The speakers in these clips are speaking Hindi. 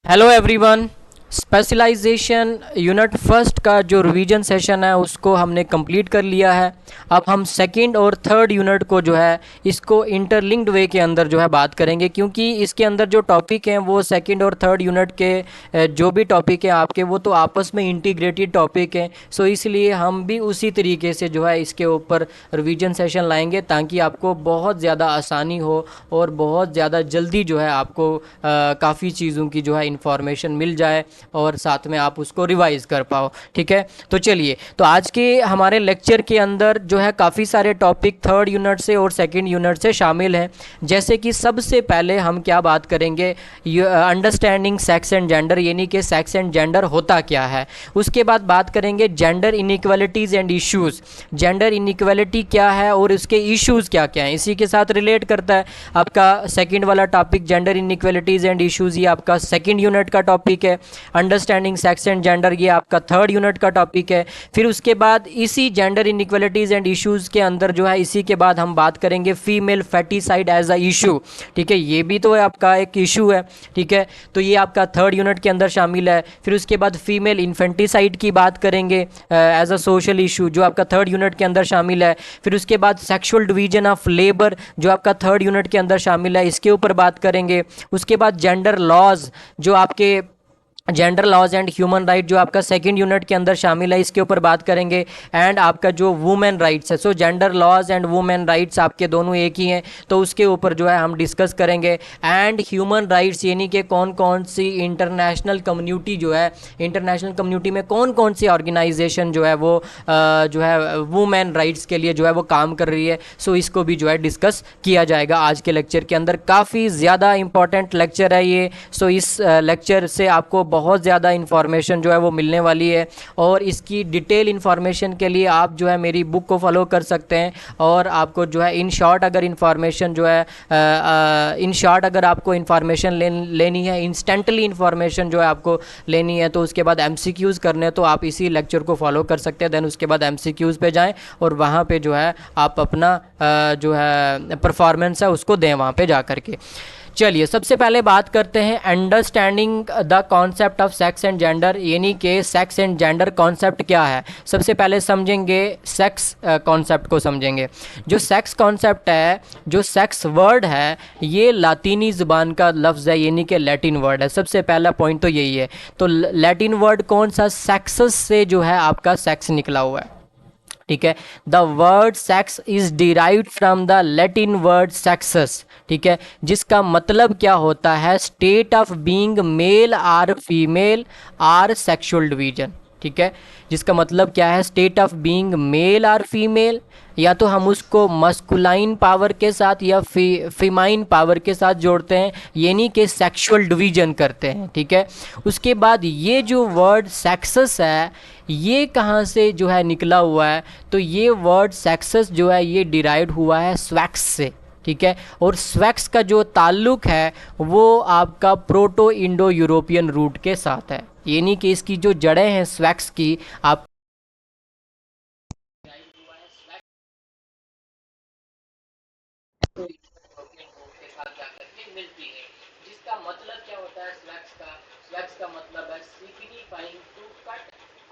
Hello everyone. Specialisation unit first का जो रिवीजन सेशन है उसको हमने कंप्लीट कर लिया है। अब हम सेकंड और थर्ड यूनिट को जो है इसको इंटरलिंक्ड वे के अंदर जो है बात करेंगे, क्योंकि इसके अंदर जो टॉपिक हैं वो सेकंड और थर्ड यूनिट के जो भी टॉपिक हैं आपके वो तो आपस में इंटीग्रेटेड टॉपिक हैं। सो इसलिए हम भी उसी तरीके से जो है इसके ऊपर रिवीजन सेशन लाएंगे ताकि आपको बहुत ज़्यादा आसानी हो और बहुत ज़्यादा जल्दी जो है आपको काफ़ी चीज़ों की जो है इंफॉर्मेशन मिल जाए और साथ में आप उसको रिवाइज कर पाओ। ठीक है, तो चलिए, तो आज के हमारे लेक्चर के अंदर जो है काफ़ी सारे टॉपिक थर्ड यूनिट से और सेकंड यूनिट से शामिल हैं। जैसे कि सबसे पहले हम क्या बात करेंगे, अंडरस्टैंडिंग सेक्स एंड जेंडर, यानी कि सेक्स एंड जेंडर होता क्या है। उसके बाद बात करेंगे gender inequalities and issues, gender inequality क्या है और उसके इश्यूज़ क्या क्या हैं, इसी के साथ रिलेट करता है आपका सेकंड वाला topic gender inequalities and issues, ये आपका सेकंड यूनिट का टॉपिक है। अंडरस्टैंडिंग सेक्स एंड जेंडर ये आपका थर्ड यूनिट का टॉपिक है। फिर उसके बाद इसी जेंडर इनइक्वालिटीज़ एंड इश्यूज़ के अंदर जो है इसी के बाद हम बात करेंगे फीमेल फैटिसाइड एज अ इशू। ठीक है, ये भी तो है आपका एक इशू है। ठीक है, तो ये आपका थर्ड यूनिट के अंदर शामिल है। फिर उसके बाद फीमेल इन्फेंटिसाइड की बात करेंगे एज अ सोशल इशू, जो आपका थर्ड यूनिट के अंदर शामिल है। फिर उसके बाद सेक्सुअल डिवीजन ऑफ लेबर, जो आपका थर्ड यूनिट के अंदर शामिल है, इसके ऊपर बात करेंगे। उसके बाद जेंडर लॉज, जो आपके gender laws and human right, जो आपका सेकंड यूनिट के अंदर शामिल है, इसके ऊपर बात करेंगे। एंड आपका जो वुमेन राइट्स है, so gender laws and women rights आपके दोनों एक ही हैं, तो उसके ऊपर जो है हम डिस्कस करेंगे। एंड ह्यूमन राइट्स यानी कि कौन कौन सी इंटरनेशनल कम्युनिटी जो है, इंटरनेशनल कम्युनिटी में कौन कौन सी ऑर्गेनाइजेशन जो है वो जो है वुमेन राइट्स के लिए जो है वो काम कर रही है। सो इसको भी जो है डिस्कस किया जाएगा आज के लेक्चर के अंदर। काफ़ी ज़्यादा इंपॉर्टेंट लेक्चर है ये। सो इस लेक्चर से आपको बहुत ज़्यादा इन्फॉर्मेशन जो है वो मिलने वाली है, और इसकी डिटेल इन्फॉर्मेशन के लिए आप जो है मेरी बुक को फॉलो कर सकते हैं। और आपको जो है इन शॉर्ट अगर इन्फॉर्मेशन जो है इन शॉर्ट अगर आपको इन्फॉर्मेशन लेनी है, इंस्टेंटली इन्फॉर्मेशन जो है आपको लेनी है, तो उसके बाद एमसीक्यूज़ करने हैं, तो आप इसी लेक्चर को फॉलो कर सकते हैं। देन उसके बाद एमसीक्यूज़ पे जाएं और वहाँ पे जो है आप अपना जो है परफॉर्मेंस है उसको दें वहाँ पे जा करके। चलिए, सबसे पहले बात करते हैं understanding the concept of sex and gender, यानी कि सेक्स एंड जेंडर कॉन्सेप्ट क्या है। सबसे पहले समझेंगे सेक्स कॉन्सेप्ट को समझेंगे। जो सेक्स कॉन्सेप्ट है, जो सेक्स वर्ड है, ये लातीनी ज़ुबान का लफ्ज़ है, यानी कि लैटिन वर्ड है। सबसे पहला पॉइंट तो यही है। तो लैटिन वर्ड कौन सा, सेक्सस से जो है आपका सेक्स निकला हुआ है। ठीक है, the word sex is derived from the Latin word sexus. ठीक है, जिसका मतलब क्या होता है, state of being male or female or sexual division. ठीक है, जिसका मतलब क्या है, state of being male or female, या तो हम उसको मस्कुलाइन पावर के साथ या फीमाइन पावर के साथ जोड़ते हैं, यानी कि सेक्सुअल डिवीजन करते हैं। ठीक है, उसके बाद ये जो वर्ड सेक्सस है, ये कहाँ से जो है निकला हुआ है, तो ये वर्ड सेक्सस जो है ये डिराइव्ड हुआ है स्वैक्स से। ठीक है, और स्वैक्स का जो ताल्लुक है वो आपका प्रोटो इंडो यूरोपियन रूट के साथ है, यानी कि इसकी जो जड़ें हैं स्वैक्स की, आप मिलती है। जिसका मतलब क्या होता है स्वैक्स का मतलब है signifying to cut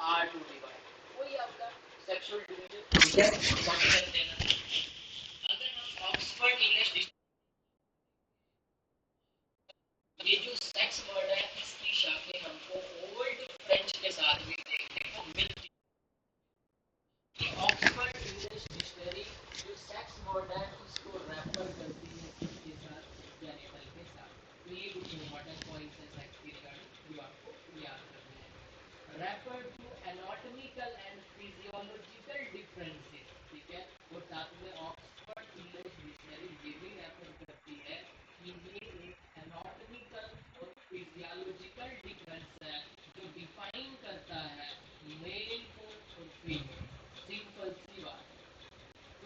or to divide, वही आपका सेक्सुअल डिवीजन। अगर हम ऑक्सफोर्ड इंग्लिश, ये जो सेक्स वर्ड है इसकी शाखें हमको ओल्ड फ्रेंच के साथ भी देखने को मिलती है। ऑक्सफोर्ड इंग्लिश डिक्शनरी जो सेक्स वर्ड है इसको रेफर करती है किसके साथ, जेनिटल के साथ। तो ये कुछ इंपॉर्टेंट पॉइंट्स हैं सेक्स के रिगार्डिंग जो आपको याद करने हैं। Refer to anatomical and physiological differences. ठीक है, और साथ में ऑक्सफोर्ड इंग्लिश डिक्शनरी ये भी रेफर करती है कि ये एक एनाटॉमिकल और फिजियोलॉजिकल डिफरेंस है जो डिफाइन करता है मेल को और फीमेल। सिंपल सी बात है।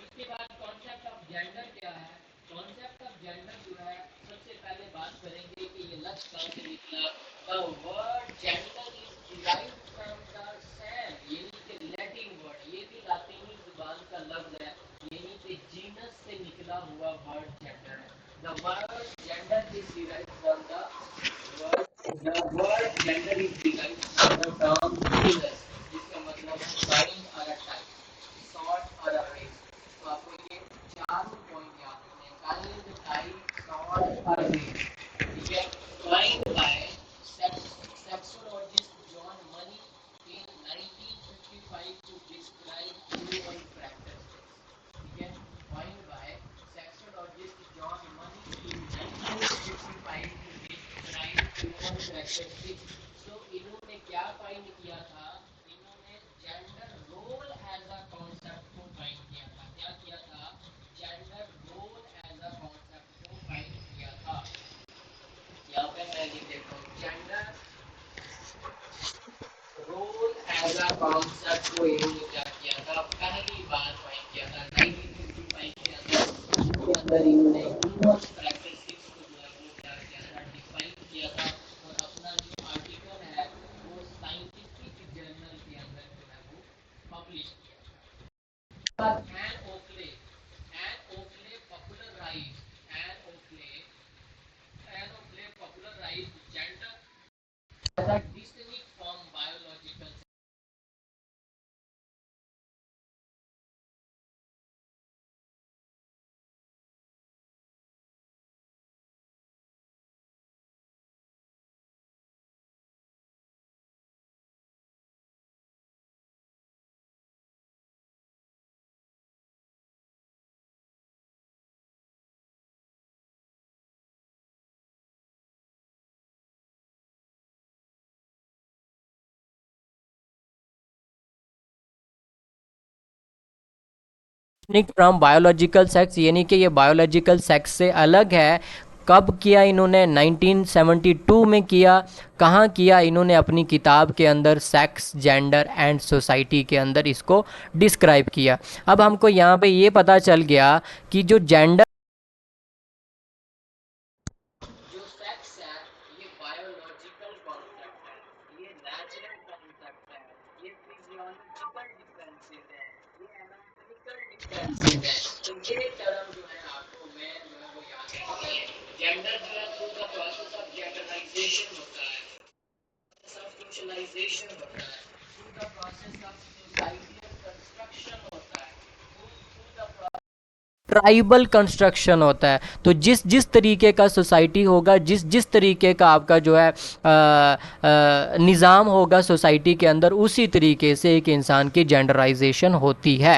उसके बाद कॉन्सेप्ट ऑफ जेंडर क्या है। कॉन्सेप्ट ऑफ जेंडर जो है सबसे पहले बात करेंगे कि ये लफ्ज कहाँ से निकला। The word gender is derived from the Sam, यानी कि लैटिन वर्ड, ये भी लातीनी जुबान का लफ्ज है, यानी कि जीनस से निकला हुआ वर्ड जेंडर है। The word gender is derived from the word word gender is derived from the term genus, जिसका मतलब है kind or a type, sort or a race। तो आपको ये चारों पॉइंट याद रखने हैं, kind, type, sort और race। ठीक है, coined by sexologist John Money in 1955 to describe human characteristics। ठीक है, coined by sexologist John Money in 1955 to describe human characteristics। तो इन्होंने क्या फाइंड किया था, इन्होंने gender role as a concept को फाइंड किया था। क्या किया था? Gender role as a concept को फाइंड किया था। यहाँ पे मैं लिख देता हूँ, gender role as a concept को इन्होंने क्या किया था, पहली बार फाइंड किया था 1955 के अंदर इन्होंने ह्यूमन कैरेक्टरिस्टिक्स को जो है वो क्या किया था, डिफाइन किया था। और अपना जो आर्टिकल है वो साइंटिफिक जर्नल के अंदर जो है वो पब्लिश किया था। Ann Oakley popularized gender as a distinct from biological। From biological sex, यानी कि ये बायोलॉजिकल सेक्स से अलग है। कब किया इन्होंने? 1972 में किया। कहाँ किया? इन्होंने अपनी किताब के अंदर सेक्स, जेंडर एंड सोसाइटी के अंदर इसको डिस्क्राइब किया। अब हमको यहाँ पे ये पता चल गया कि जो जेंडर, जो सेक्स है ये बायोलॉजिकल कॉन्सेप्ट है, ये नेचुरल कॉन्सेप्ट है, ये फिजियोलॉजिकल डिफरेंसेस है, ये एनाटॉमिकल डिफरेंसेस है। तो ये टर्म जो है आपको मैं जो है वो याद रखनी है। जेंडर जो है थ्रू द प्रोसेस ऑफ जेंडराइजेशन होता है, सब सोशलाइजेशन होता है, through the process of societal construction होता है, थ्रू द ट्राइबल कंस्ट्रक्शन होता है। तो जिस जिस तरीके का सोसाइटी होगा, जिस जिस तरीके का आपका जो है निज़ाम होगा सोसाइटी के अंदर, उसी तरीके से एक इंसान की जेंडराइजेशन होती है।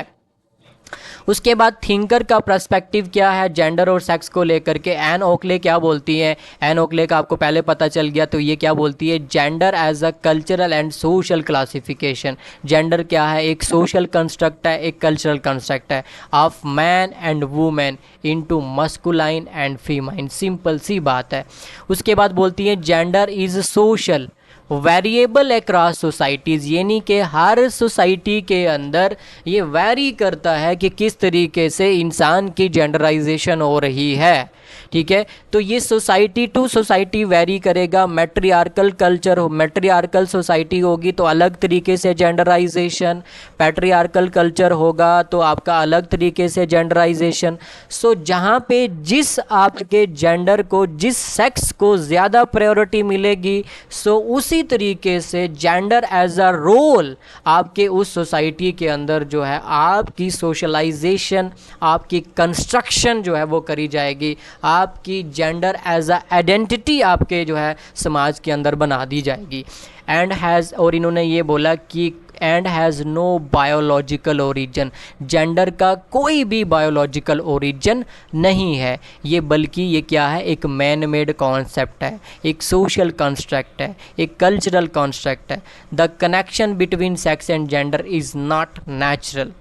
उसके बाद थिंकर का पर्सपेक्टिव क्या है जेंडर और सेक्स को लेकर के? एन ओकले क्या बोलती हैं? एन ओकले का आपको पहले पता चल गया। तो ये क्या बोलती है? Gender as a cultural and social classification. Gender क्या है? एक सोशल कंस्ट्रक्ट है, एक कल्चरल कंस्ट्रक्ट है, of man and women into masculine and feminine. Simple सी बात है। उसके बाद बोलती है gender is social variable across societies, यानी कि हर सोसाइटी के अंदर ये वैरी करता है कि किस तरीके से इंसान की जेंडराइजेशन हो रही है। ठीक है, तो ये सोसाइटी टू सोसाइटी वैरी करेगा। मैट्रियार्कल कल्चर हो, मैट्रियार्कल सोसाइटी होगी तो अलग तरीके से जेंडराइजेशन, पैट्रियार्कल कल्चर होगा तो आपका अलग तरीके से जेंडराइजेशन। सो जहाँ पे जिस आपके जेंडर को, जिस सेक्स को ज़्यादा प्रायोरिटी मिलेगी, सो उसी तरीके से जेंडर एज अ रोल आपके उस सोसाइटी के अंदर जो है आपकी सोशलाइजेशन, आपकी कंस्ट्रक्शन जो है वो करी जाएगी। आपकी जेंडर एज अ आइडेंटिटी आपके जो है समाज के अंदर बना दी जाएगी। एंड हैज़, और इन्होंने ये बोला कि and has no biological origin, gender का कोई भी बायोलॉजिकल ओरिजिन नहीं है ये, बल्कि ये क्या है? एक मैन मेड कॉन्सेप्ट है, एक सोशल कंस्ट्रक्ट है, एक कल्चरल कॉन्स्ट्रक्ट है। The connection between sex and gender is not natural.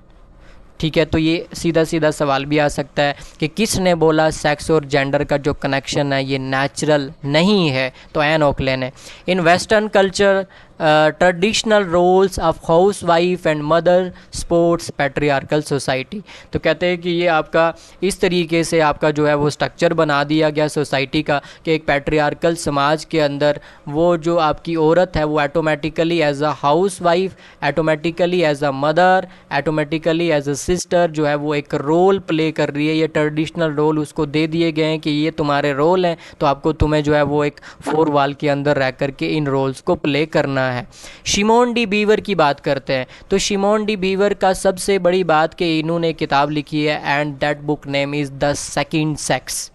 ठीक है, तो ये सीधा सीधा सवाल भी आ सकता है कि किसने बोला सेक्स और जेंडर का जो कनेक्शन है ये नेचुरल नहीं है? तो एन ओकले ने। In western culture traditional roles of housewife and mother sports patriarchal society. तो कहते हैं कि ये आपका इस तरीके से आपका जो है वो स्ट्रक्चर बना दिया गया सोसाइटी का कि एक पैट्रियार्कल समाज के अंदर वो जो आपकी औरत है वो automatically as a housewife, automatically as a mother, automatically as a sister जो है वो एक रोल प्ले कर रही है। ये ट्रेडिशनल रोल उसको दे दिए गए हैं कि ये तुम्हारे रोल हैं, तो आपको तुम्हें जो है वो एक 4 वॉल के अंदर रह करके इन रोल्स को प्ले करना है। शिमोन डी बीवर की बात करते हैं तो शिमोन डी बीवर का सबसे बड़ी बात कि इन्होंने किताब लिखी है and that book name is the second sex,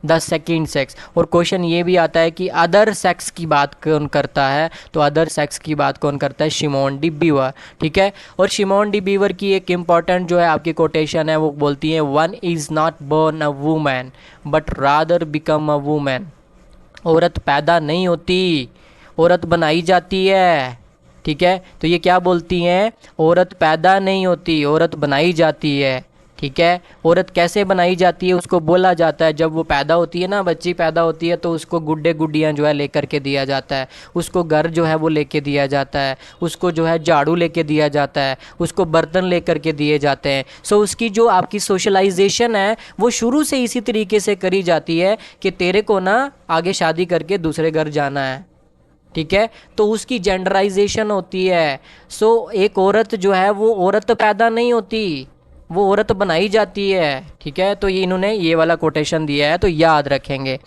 the second sex. और क्वेश्चन ये भी आता है कि अदर सेक्स की बात कौन करता है, तो अदर सेक्स की बात कौन करता है, शिमोन डी बीवर। ठीक है, और शिमोन डी बीवर की एक इम्पॉर्टेंट जो है आपकी कोटेशन है वो बोलती है one is not born a woman but rather become a woman. औरत पैदा नहीं होती, औरत बनाई जाती है। ठीक है, तो ये क्या बोलती हैं, औरत पैदा नहीं होती, औरत बनाई जाती है। ठीक है, औरत कैसे बनाई जाती है, उसको बोला जाता है जब वो पैदा होती है ना, बच्ची पैदा होती है तो उसको गुड्डे गुड्डियाँ जो है लेकर के दिया जाता है, उसको घर जो है वो लेके दिया जाता है, उसको जो है झाड़ू लेके दिया जाता है, उसको बर्तन लेकर के दिए जाते हैं। सो उसकी जो आपकी सोशलाइजेशन है वो शुरू से इसी तरीके से करी जाती है कि तेरे को ना आगे शादी करके दूसरे घर जाना है। ठीक है, तो उसकी जेंडराइजेशन होती है। सो एक औरत जो है वो औरत पैदा नहीं होती, वो औरत बनाई जाती है। ठीक है, तो ये इन्होंने ये वाला कोटेशन दिया है तो याद रखेंगे।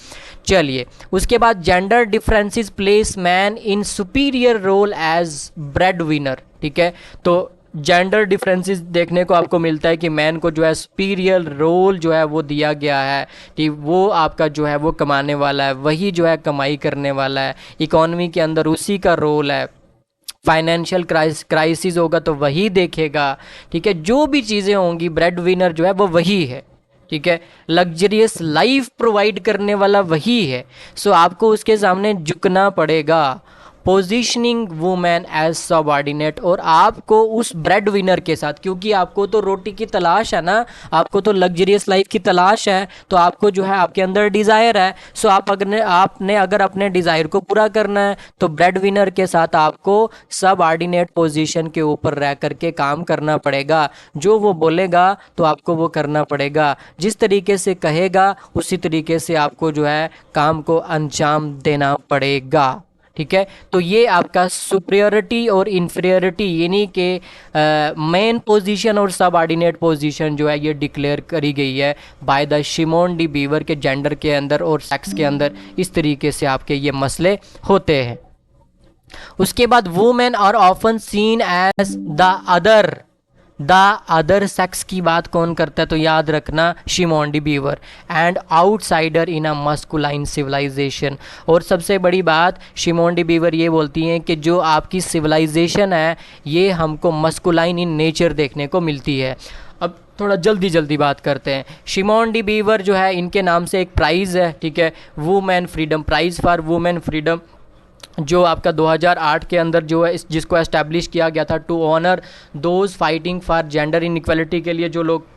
चलिए, उसके बाद gender differences place man in superior role as breadwinner. ठीक है, तो जेंडर डिफरेंसेस देखने को आपको मिलता है कि मैन को जो है सुपीरियर रोल जो है वो दिया गया है कि वो आपका जो है वो कमाने वाला है, वही जो है कमाई करने वाला है, इकॉनमी के अंदर उसी का रोल है। फाइनेंशियल क्राइसिस होगा तो वही देखेगा। ठीक है, जो भी चीज़ें होंगी ब्रेड विनर जो है वो वही है। ठीक है, लग्जरियस लाइफ प्रोवाइड करने वाला वही है। सो आपको उसके सामने झुकना पड़ेगा। पोजीशनिंग वुमेन एज सबऑर्डिनेट, और आपको उस ब्रेड विनर के साथ, क्योंकि आपको तो रोटी की तलाश है ना, आपको तो लग्जरियस लाइफ की तलाश है, तो आपको जो है आपके अंदर डिज़ायर है। सो आपने अगर अपने डिज़ायर को पूरा करना है तो ब्रेड विनर के साथ आपको सबऑर्डिनेट पोजीशन के ऊपर रह करके काम करना पड़ेगा। जो वो बोलेगा तो आपको वो करना पड़ेगा, जिस तरीके से कहेगा उसी तरीके से आपको जो है काम को अंजाम देना पड़ेगा। ठीक है, तो ये आपका सुपीरियरिटी और इन्फीरियरिटी यानी कि मेन पोजीशन और सबऑर्डिनेट पोजीशन जो है ये डिक्लेयर करी गई है by the Simone de Beauvoir के जेंडर के अंदर और सेक्स के अंदर। इस तरीके से आपके ये मसले होते हैं। उसके बाद women are often seen as the other sex की बात कौन करता है, तो याद रखना Simone de Beauvoir and outsider in a masculine civilisation. और सबसे बड़ी बात शिमोन डी बीवर ये बोलती हैं कि जो आपकी सिविलाइजेशन है ये हमको मस्कुलाइन इन नेचर देखने को मिलती है। अब थोड़ा जल्दी बात करते हैं। शिमोन डी बीवर जो है इनके नाम से एक प्राइज़ है। ठीक है, women freedom prize for women freedom, जो आपका 2008 के अंदर जो है जिसको एस्टैब्लिश किया गया था to honour those fighting for gender inequality के लिए जो लोग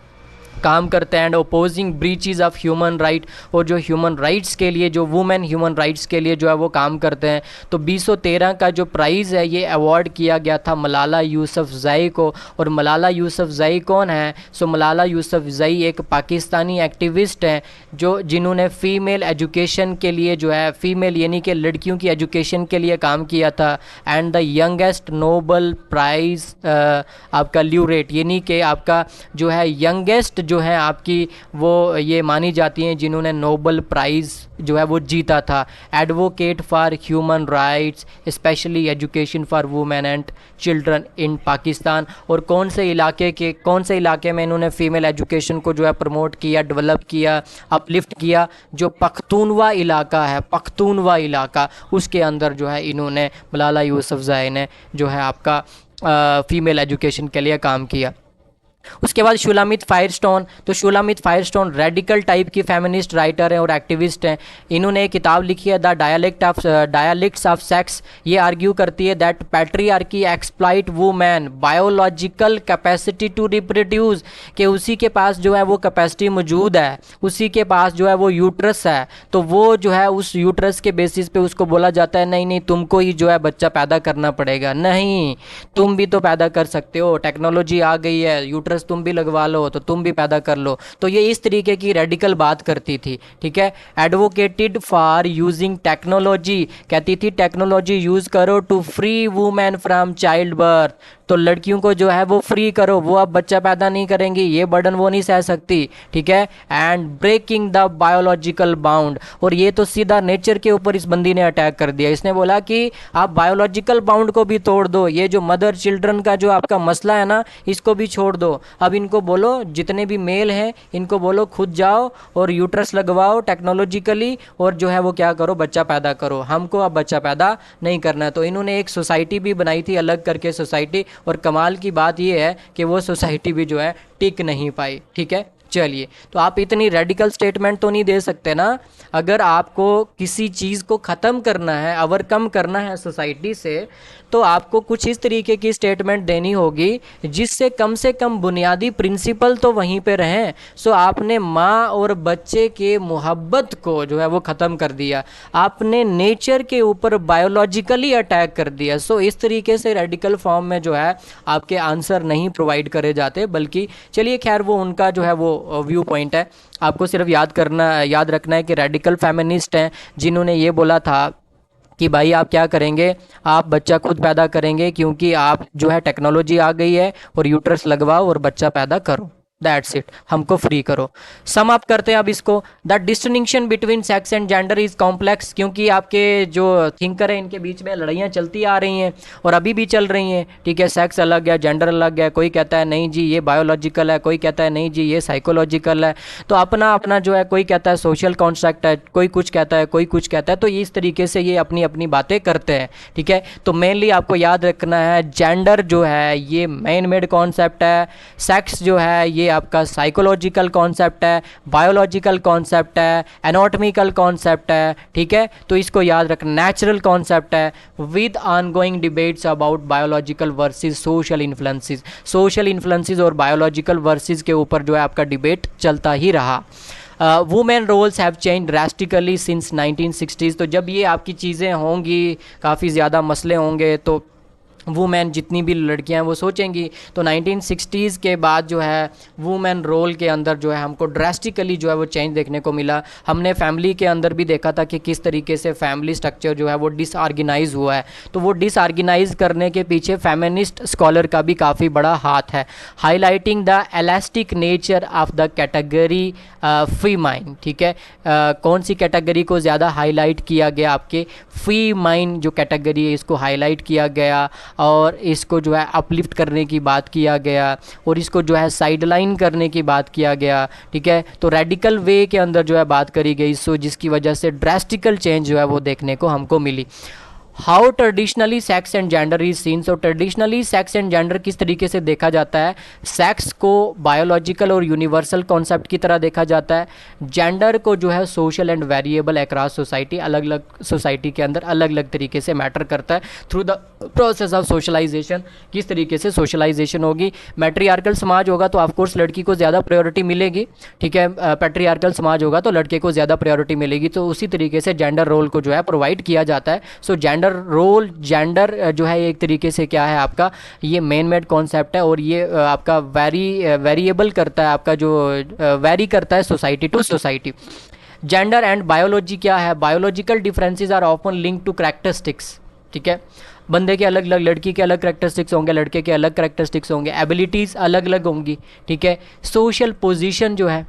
काम करते हैं and opposing breaches of human right, और जो ह्यूमन राइट्स के लिए जो वुमेन ह्यूमन राइट्स के लिए जो है वो काम करते हैं। तो 2013 का जो प्राइज़ है ये अवार्ड किया गया था मलाला यूसुफजई को। और मलाला यूसुफजई कौन है, सो मलाला यूसुफजई एक पाकिस्तानी एक्टिविस्ट हैं जो जिन्होंने फ़ीमेल एजुकेशन के लिए जो है फ़ीमेल यानी कि लड़कियों की एजुकेशन के लिए काम किया था। And the youngest Nobel prize आपका ल्यूरेट यानी कि आपका जो है यंगेस्ट जो है आपकी वो ये मानी जाती हैं जिन्होंने नोबल प्राइज़ जो है वो जीता था। Advocate for human rights specially education for women and children in Pakistan. और कौन से इलाके में इन्होंने फ़ीमेल एजुकेशन को जो है प्रमोट किया, डेवलप किया, अपलिफ्ट किया, जो पख्तूनवा इलाका है, पख्तूनवा इलाका, उसके अंदर जो है इन्होंने मलाला यूसुफजई ने जो है आपका फ़ीमेल एजुकेशन के लिए काम किया। उसके बाद शुलामित फायरस्टोन, तो शुलामित फायरस्टोन रेडिकल टाइप की फेमिनिस्ट राइटर हैं और एक्टिविस्ट हैं। इन्होंने एक किताब लिखी है द डायलेक्ट्स ऑफ सेक्स। ये आर्ग्यू करती है that patriarchy exploit women biological capacity to reproduce, कि उसी के पास जो है वो कैपेसिटी मौजूद है, उसी के पास जो है वो यूट्रस है, तो वो जो है उस यूट्रस के बेसिस पे उसको बोला जाता है नहीं नहीं तुमको ही जो है बच्चा पैदा करना पड़ेगा। नहीं, तुम भी तो पैदा कर सकते हो, टेक्नोलॉजी आ गई है, यूट्रस तुम भी लगवा लो तो तुम भी पैदा कर लो। तो ये इस तरीके की रेडिकल बात करती थी, ठीक है। एडवोकेटेड फॉर यूजिंग टेक्नोलॉजी, कहती थी टेक्नोलॉजी यूज़ करो to free women from childbirth, तो लड़कियों को जो है वो फ्री करो, वो अब बच्चा पैदा नहीं करेंगी, ये बर्डन वो नहीं सह सकती, ठीक है। And breaking the biological bound, और ये तो सीधा नेचर के ऊपर इस बंदी ने अटैक कर दिया। इसने बोला कि आप बायोलॉजिकल बाउंड को भी तोड़ दो, ये जो मदर चिल्ड्रन का जो आपका मसला है ना, इसको भी छोड़ दो। अब इनको बोलो जितने भी मेल हैं इनको बोलो खुद जाओ और यूट्रस लगवाओ टेक्नोलॉजिकली, और जो है वो क्या करो, बच्चा पैदा करो, हमको अब बच्चा पैदा नहीं करना है। तो इन्होंने एक सोसाइटी भी बनाई थी अलग करके सोसाइटी, और कमाल की बात ये है कि वो सोसाइटी भी जो है टिक नहीं पाई, ठीक है। चलिए, तो आप इतनी रेडिकल स्टेटमेंट तो नहीं दे सकते ना। अगर आपको किसी चीज़ को ख़त्म करना है, ओवरकम करना है सोसाइटी से, तो आपको कुछ इस तरीके की स्टेटमेंट देनी होगी जिससे कम से कम बुनियादी प्रिंसिपल तो वहीं पे रहें। सो आपने माँ और बच्चे के मोहब्बत को जो है वो ख़त्म कर दिया, आपने नेचर के ऊपर बायोलॉजिकली अटैक कर दिया। सो इस तरीके से रेडिकल फॉर्म में जो है आपके आंसर नहीं प्रोवाइड करे जाते, बल्कि चलिए खैर वो उनका जो है वो व्यू पॉइंट है। आपको सिर्फ याद रखना है कि रेडिकल फेमिनिस्ट हैं जिन्होंने ये बोला था कि भाई आप क्या करेंगे, आप बच्चा खुद पैदा करेंगे, क्योंकि आप जो है टेक्नोलॉजी आ गई है और यूट्रस लगवाओ और बच्चा पैदा करो, दैट्स इट, हमको फ्री करो। सम अप करते हैं अब इसको। The distinction between sex and gender is complex, क्योंकि आपके जो थिंकर हैं इनके बीच में लड़ाइयाँ चलती आ रही हैं और अभी भी चल रही हैं, ठीक है। सेक्स अलग है, जेंडर अलग है, कोई कहता है नहीं जी ये बायोलॉजिकल है, कोई कहता है नहीं जी ये साइकोलॉजिकल है। तो अपना अपना जो है, कोई कहता है सोशल कॉन्स्ट्रक्ट है, कोई कुछ कहता है, कोई कुछ कहता है। तो इस तरीके से ये अपनी अपनी बातें करते हैं, ठीक है। तो मेनली आपको याद रखना है जेंडर जो है ये मैन मेड कॉन्सेप्ट है, सेक्स जो है ये आपका साइकोलॉजिकल कॉन्सेप्ट है, बायोलॉजिकल कॉन्सेप्ट है, एनाटॉमिकल कॉन्सेप्ट है, ठीक है। तो इसको याद रखना, नेचुरल कॉन्सेप्ट है with ongoing debates about biological versus social influences और बायोलॉजिकल वर्सेस के ऊपर जो है आपका डिबेट चलता ही रहा। Women roles have change drastically since 1960s। तो जब ये आपकी चीज़ें होंगी, काफ़ी ज़्यादा मसले होंगे, तो वुमेन जितनी भी लड़कियां हैं वो सोचेंगी। तो 1960s के बाद जो है वुमेन रोल के अंदर जो है हमको ड्रास्टिकली जो है वो चेंज देखने को मिला। हमने फैमिली के अंदर भी देखा था कि किस तरीके से फैमिली स्ट्रक्चर जो है वो डिसऑर्गेनाइज हुआ है। तो वो डिसऑर्गेनाइज करने के पीछे फेमिनिस्ट स्कॉलर का भी काफ़ी बड़ा हाथ है। Highlighting the elastic nature of the category famine, ठीक है। कौन सी कैटेगरी को ज़्यादा हाईलाइट किया गया, आपके फीमाइन जो कैटेगरी है इसको हाईलाइट किया गया, और इसको जो है अपलिफ्ट करने की बात किया गया, और इसको जो है साइडलाइन करने की बात किया गया, ठीक है। तो रेडिकल वे के अंदर जो है बात करी गई, सो जिसकी वजह से ड्रास्टिकल चेंज जो है वो देखने को हमको मिली। How traditionally sex and gender is seen. So traditionally sex and gender किस तरीके से देखा जाता है, सेक्स को बायोलॉजिकल और यूनिवर्सल कॉन्सेप्ट की तरह देखा जाता है, जेंडर को जो है social and variable across society, अलग अलग सोसाइटी के अंदर अलग अलग तरीके से मैटर करता है through the process of socialisation. किस तरीके से सोशलाइजेशन होगी, मैट्रियार्कल समाज होगा तो ऑफकोर्स लड़की को ज़्यादा प्रायोरिटी मिलेगी, ठीक है। पैट्रियार्कल समाज होगा तो लड़के को ज़्यादा प्रायोरिटी मिलेगी। तो उसी तरीके से जेंडर रोल को जो है प्रोवाइड किया जाता है। सो जेंडर जो है एक तरीके से क्या है आपका, ये मेन मेड कॉन्सेप्ट है, और ये आपका वेरिएबल करता है, आपका जो वेरी करता है society to society. Gender and biology क्या है, biological differences are often link to characteristics, ठीक है। बंदे के अलग अलग, लड़की के अलग कैरेक्टरिस्टिक्स होंगे, लड़के के अलग कैरेक्टरिस्टिक्स होंगे, एबिलिटीज़ अलग अलग होंगी, ठीक है। सोशल पोजीशन जो है,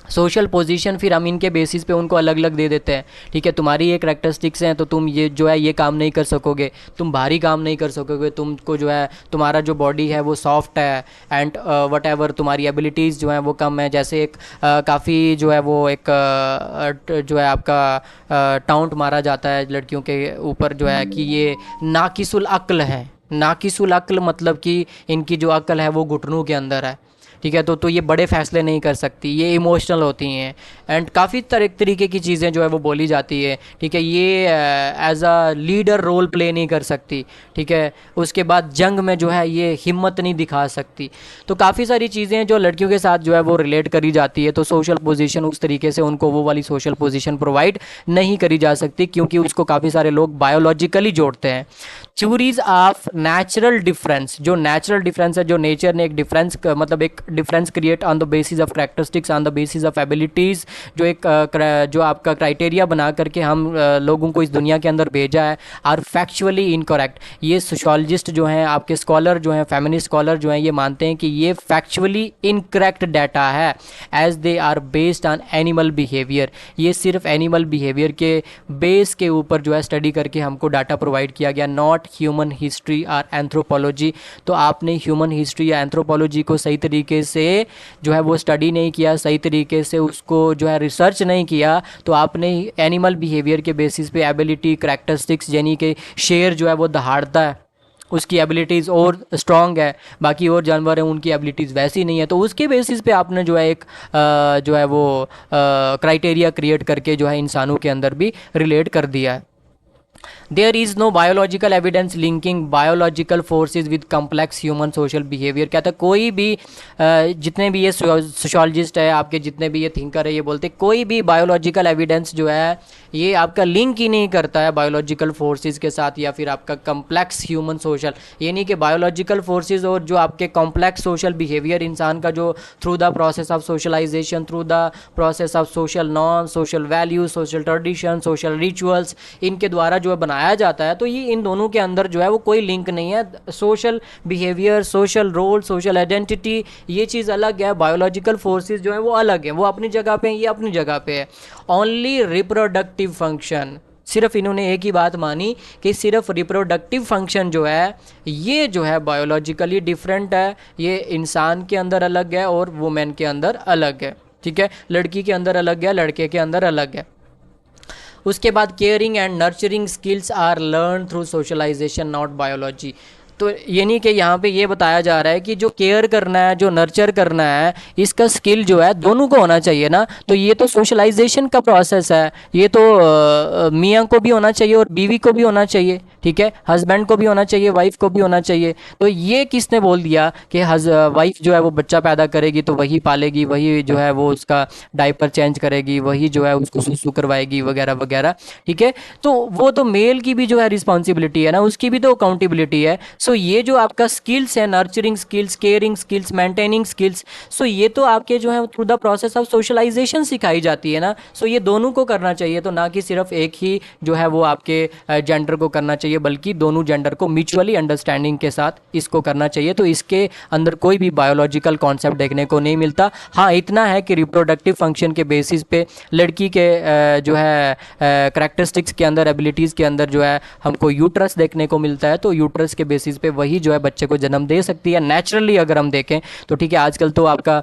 सोशल पोजीशन फिर हम इनके बेसिस पे उनको अलग अलग दे देते हैं, ठीक है। तुम्हारी ये करैक्टरिस्टिक्स हैं तो तुम ये जो है ये काम नहीं कर सकोगे, तुम भारी काम नहीं कर सकोगे, तुमको जो है तुम्हारा जो बॉडी है वो सॉफ्ट है, एंड वट एवर तुम्हारी एबिलिटीज़ जो हैं वो कम है। जैसे एक काफ़ी जो है वो एक जो है आपका टाउंट मारा जाता है लड़कियों के ऊपर जो है कि ये नाकिसुल अक्ल है। नाकिसुल अक्ल मतलब कि इनकी जो अक्ल है वो घुटनों के अंदर है। ठीक है। तो ये बड़े फैसले नहीं कर सकती, ये इमोशनल होती हैं एंड काफ़ी तरीके की चीज़ें जो है वो बोली जाती है, ठीक है। ये as a leader role play नहीं कर सकती, ठीक है। उसके बाद जंग में जो है ये हिम्मत नहीं दिखा सकती। तो काफ़ी सारी चीज़ें जो लड़कियों के साथ जो है वो रिलेट करी जाती है। तो सोशल पोजीशन उस तरीके से उनको वो वाली सोशल पोजीशन प्रोवाइड नहीं करी जा सकती, क्योंकि उसको काफ़ी सारे लोग बायोलॉजिकली जोड़ते हैं। थ्योरीज ऑफ नेचुरल डिफरेंस, जो नेचुरल डिफरेंस है, जो नेचर ने एक डिफरेंस मतलब एक difference create on the basis of characteristics, on the basis of abilities, जो एक जो आपका क्राइटेरिया बना करके हम लोगों को इस दुनिया के अंदर भेजा है, आर फैक्चुअली इनकरेक्ट। ये सोशोलॉजिस्ट जो हैं, आपके स्कॉलर जो हैं, फेमिनिस्ट स्कॉलर जो हैं, ये मानते हैं कि ये फैक्चुअली इनकरेक्ट डाटा है, as they are based on animal behaviour. ये सिर्फ एनिमल बिहेवियर के बेस के ऊपर जो है स्टडी करके हमको डाटा प्रोवाइड किया गया, नॉट ह्यूमन हिस्ट्री और एंथ्रोपोलॉजी। तो आपने ह्यूमन हिस्ट्री या एंथ्रोपोलॉजी को सही तरीके से जो है वो स्टडी नहीं किया, सही तरीके से उसको जो है रिसर्च नहीं किया, तो आपने एनिमल बिहेवियर के बेसिस पे एबिलिटी, करैक्टरिस्टिक्स, यानी कि शेर जो है वो दहाड़ता है, उसकी एबिलिटीज़ और स्ट्रॉन्ग है, बाकी और जानवर हैं उनकी एबिलिटीज़ वैसी नहीं है, तो उसके बेसिस पे आपने जो है एक जो है वो क्राइटेरिया क्रिएट करके जो है इंसानों के अंदर भी रिलेट कर दिया है। There is no biological evidence linking biological forces with complex human social behaviour. कहता है कोई भी जितने भी ये सोशोलॉजिस्ट है, आपके जितने भी ये थिंकर है, ये बोलते कोई भी बायोलॉजिकल एविडेंस जो है ये आपका लिंक ही नहीं करता है बायोलॉजिकल फोर्सेज के साथ, या फिर आपका कम्प्लेक्स ह्यूमन सोशल, यानी कि बायोलॉजिकल फोर्सेज और जो आपके कॉम्प्लेक्स सोशल बिहेवियर इंसान का जो through the process of socialisation, through the process of social norm, social values, social tradition, social rituals, इनके द्वारा जो है बनाया जाता है, तो ये इन दोनों के अंदर जो है वो कोई लिंक नहीं है। Social behaviour, social role, social identity, ये चीज़ अलग है, बायोलॉजिकल फोर्सेस जो है वो अलग है, वो अपनी जगह पे हैं, ये अपनी जगह पे है। ओनली रिप्रोडक्टिव फंक्शन, सिर्फ इन्होंने एक ही बात मानी कि सिर्फ रिप्रोडक्टिव फंक्शन जो है ये जो है बायोलॉजिकली डिफरेंट है, ये इंसान के अंदर अलग है और वुमेन के अंदर अलग है, ठीक है। लड़की के अंदर अलग है, लड़के के अंदर अलग है। उसके बाद caring and nurturing skills are learn through socialisation not biology. तो यानी कि यहाँ पे ये बताया जा रहा है कि जो केयर करना है, जो नर्चर करना है, इसका स्किल जो है दोनों को होना चाहिए ना। तो ये तो सोशलाइजेशन का प्रोसेस है, ये तो मियाँ को भी होना चाहिए और बीवी को भी होना चाहिए, ठीक है। हस्बैंड को भी होना चाहिए, वाइफ को भी होना चाहिए। तो ये किसने बोल दिया कि वाइफ जो है वो बच्चा पैदा करेगी तो वही पालेगी, वही जो है वो उसका डायपर चेंज करेगी, वही जो है उसको सुसु करवाएगी वगैरह वगैरह, ठीक है। तो वो तो मेल की भी जो है रिस्पॉन्सिबिलिटी है ना, उसकी भी तो अकाउंटेबिलिटी है। सो ये जो आपका स्किल्स है, nurturing skills, caring skills, maintaining skills, so ये तो आपके जो है through the process of socialisation सिखाई जाती है ना। सो ये दोनों को करना चाहिए, तो ना कि सिर्फ एक ही जो है वो आपके जेंडर को करना चाहिए, बल्कि दोनों जेंडर को म्यूचुअली अंडरस्टैंडिंग के साथ इसको करना चाहिए। तो इसके अंदर कोई भी बायोलॉजिकल कॉन्सेप्ट देखने को नहीं मिलता। हाँ, इतना है कि रिप्रोडक्टिव फंक्शन के बेसिस पे लड़की के जो है करैक्टरिस्टिक्स के अंदर, एबिलिटीज़ के अंदर जो है हमको यूट्रस देखने को मिलता है। तो यूट्रस के बेसिस पे वही जो है बच्चे को जन्म दे सकती है नेचुरली, अगर हम देखें तो, ठीक है। आजकल तो आपका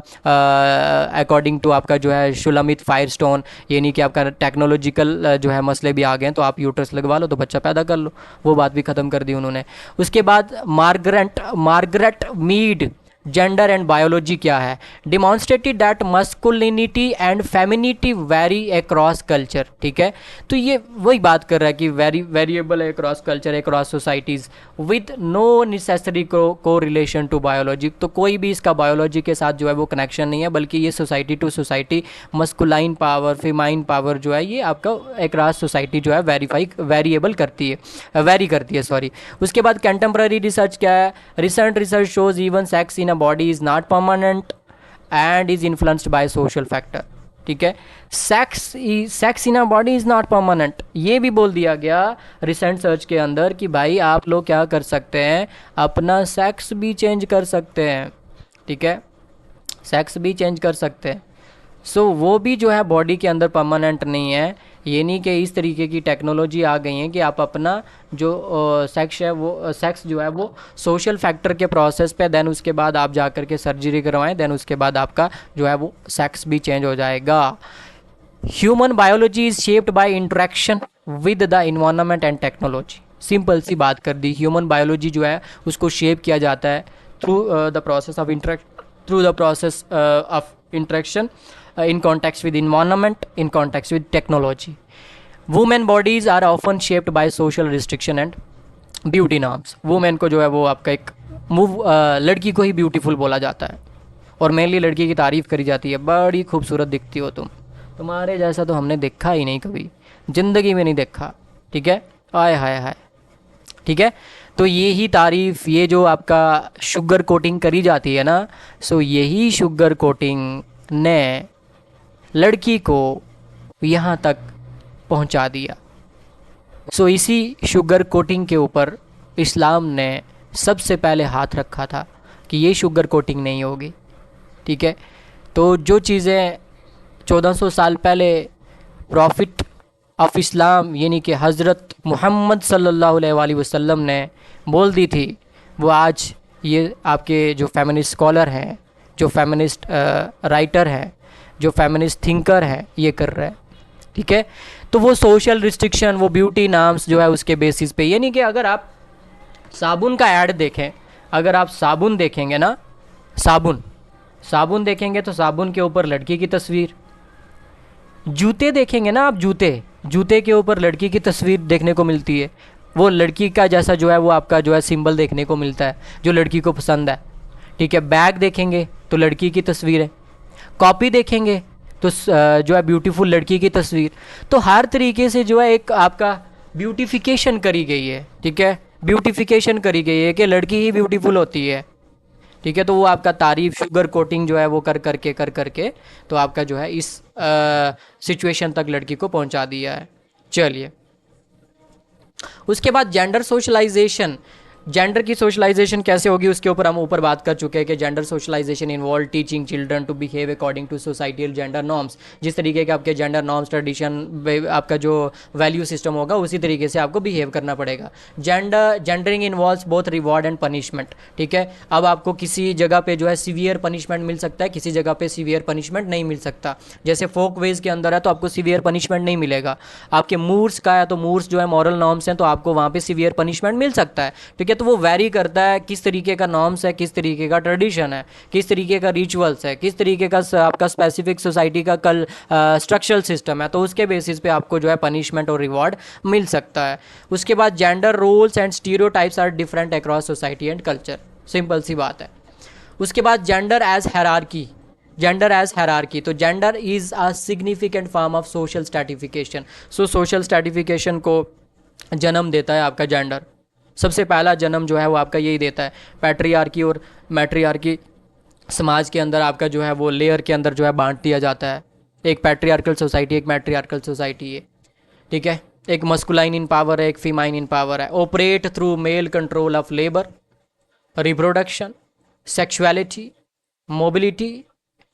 अकॉर्डिंग टू आपका जो है शुलामित फायरस्टोन, यानी कि आपका टेक्नोलॉजिकल जो है मसले भी आ गए हैं, तो आप यूट्रस लगवा लो तो बच्चा पैदा कर लो, वो बात भी ख़त्म कर दी उन्होंने। उसके बाद Margaret Mead, gender and biology क्या है, demonstrated that masculinity and femininity vary across culture, ठीक है। तो ये वही बात कर रहा है कि वेरिएबल है across culture, across societies, with no necessary correlation to biology. तो कोई भी इसका बायोलॉजी के साथ जो है वो कनेक्शन नहीं है, बल्कि ये society to society, masculine power, feminine power जो है ये आपका अक्रॉस सोसाइटी जो है वेरी करती है, सॉरी। उसके बाद कंटेम्प्रेरी रिसर्च क्या है, recent research shows even sex in body is not permanent and is influenced by social factor, ठीक है। Sex in a body is not permanent, ये भी बोल दिया गया रिसेंट सर्च के अंदर कि भाई आप लोग क्या कर सकते हैं, अपना सेक्स भी चेंज कर सकते हैं, ठीक है, सेक्स भी चेंज कर सकते हैं। सो वो भी जो है बॉडी के अंदर परमानेंट नहीं है। ये नहीं कि इस तरीके की टेक्नोलॉजी आ गई है कि आप अपना जो सेक्स जो है वो सोशल फैक्टर के प्रोसेस पे, देन उसके बाद आप जा कर के सर्जरी करवाएं, देन उसके बाद आपका जो है वो सेक्स भी चेंज हो जाएगा। Human biology is shaped by interaction with the environment and technology. Simple सी बात कर दी, ह्यूमन बायोलॉजी जो है उसको शेप किया जाता है through the process of through the process of interaction in context with environment, in context with technology. Women bodies are often shaped by social restriction and beauty norms. Women को जो है वो आपका एक लड़की को ही ब्यूटीफुल बोला जाता है और मेनली लड़की की तारीफ़ करी जाती है, बड़ी खूबसूरत दिखती हो तुम, तुम्हारे जैसा तो हमने देखा ही नहीं कभी, ज़िंदगी में नहीं देखा, ठीक है, आय हाय हाय, ठीक है। तो यही तारीफ़, ये जो आपका शुगर कोटिंग करी जाती है ना, सो यही शुगर कोटिंग ने लड़की को यहाँ तक पहुँचा दिया। सो इसी शुगर कोटिंग के ऊपर इस्लाम ने सबसे पहले हाथ रखा था कि ये शुगर कोटिंग नहीं होगी, ठीक है। तो जो चीज़ें 1400 साल पहले प्रॉफिट ऑफ इस्लाम यानी कि हज़रत मोहम्मद सल्लल्लाहु अलैहि वसल्लम ने बोल दी थी, वो आज ये आपके जो फेमिनिस्ट स्कॉलर हैं, जो फेमिनिस्ट राइटर हैं, जो फेमिनिस्ट थिंकर हैं, ये कर रहे हैं, ठीक है। तो वो सोशल रिस्ट्रिक्शन, वो ब्यूटी नाम्स जो है उसके बेसिस पे, यानी कि अगर आप साबुन का ऐड देखें, अगर आप साबुन देखेंगे ना, साबुन देखेंगे तो साबुन के ऊपर लड़की की तस्वीर, जूते देखेंगे ना आप, जूते के ऊपर लड़की की तस्वीर देखने को मिलती है, वो लड़की का जैसा जो है वो आपका जो है सिंबल देखने को मिलता है जो लड़की को पसंद है, ठीक है। बैग देखेंगे तो लड़की की तस्वीर है, कॉपी देखेंगे तो जो है ब्यूटीफुल लड़की की तस्वीर। तो हर तरीके से जो है एक आपका ब्यूटिफिकेशन करी गई है, ठीक है, ब्यूटिफिकेशन करी गई है कि लड़की ही ब्यूटीफुल होती है, ठीक है। तो वो आपका तारीफ शुगर कोटिंग जो है वो कर करके तो आपका जो है इस सिचुएशन तक लड़की को पहुंचा दिया है। चलिए, उसके बाद जेंडर सोशलाइजेशन, जेंडर की सोशलाइजेशन कैसे होगी उसके ऊपर हम ऊपर बात कर चुके हैं कि gender socialisation involve teaching children to behave according to societal gender norms. जिस तरीके के आपके जेंडर नॉर्म्स ट्रेडिशन आपका जो वैल्यू सिस्टम होगा उसी तरीके से आपको बिहेव करना पड़ेगा। Gendering involves both reward and punishment, ठीक है। अब आपको किसी जगह पे जो है सीवियर पनिशमेंट मिल सकता है, किसी जगह पे सीवियर पनिशमेंट नहीं मिल सकता। जैसे फोक वेज के अंदर है तो आपको सीवियर पनिशमेंट नहीं मिलेगा, आपके मूर्स का है तो मूर्स जो है मॉरल नॉर्म्स हैं तो आपको वहाँ पे सीवियर पनिशमेंट मिल सकता है, ठीक है। तो वो वैरी करता है किस तरीके का नॉर्म्स है, किस तरीके का ट्रेडिशन है, किस तरीके का रिचुअल्स है, किस तरीके का आपका स्पेसिफिक सोसाइटी का कल स्ट्रक्चरल सिस्टम है, तो उसके बेसिस पे आपको जो है पनिशमेंट और रिवॉर्ड मिल सकता है। उसके बाद gender roles and stereotypes are different across society and culture, simple सी बात है। उसके बाद gender as hierarchy, gender as hierarchy, तो gender is a significant form of social stratification. So social stratification को जन्म देता है आपका जेंडर, सबसे पहला जन्म जो है वो आपका यही देता है। पैट्रियार्की और मैट्रियार्की समाज के अंदर आपका जो है वो लेयर के अंदर जो है बांट दिया जाता है, एक पैट्रियार्कल सोसाइटी, एक मैट्रियार्कल सोसाइटी है, ठीक है। एक मस्कुलाइन इन पावर है, एक फीमाइन इन पावर है। Operate through male control of labour, reproduction, sexuality, mobility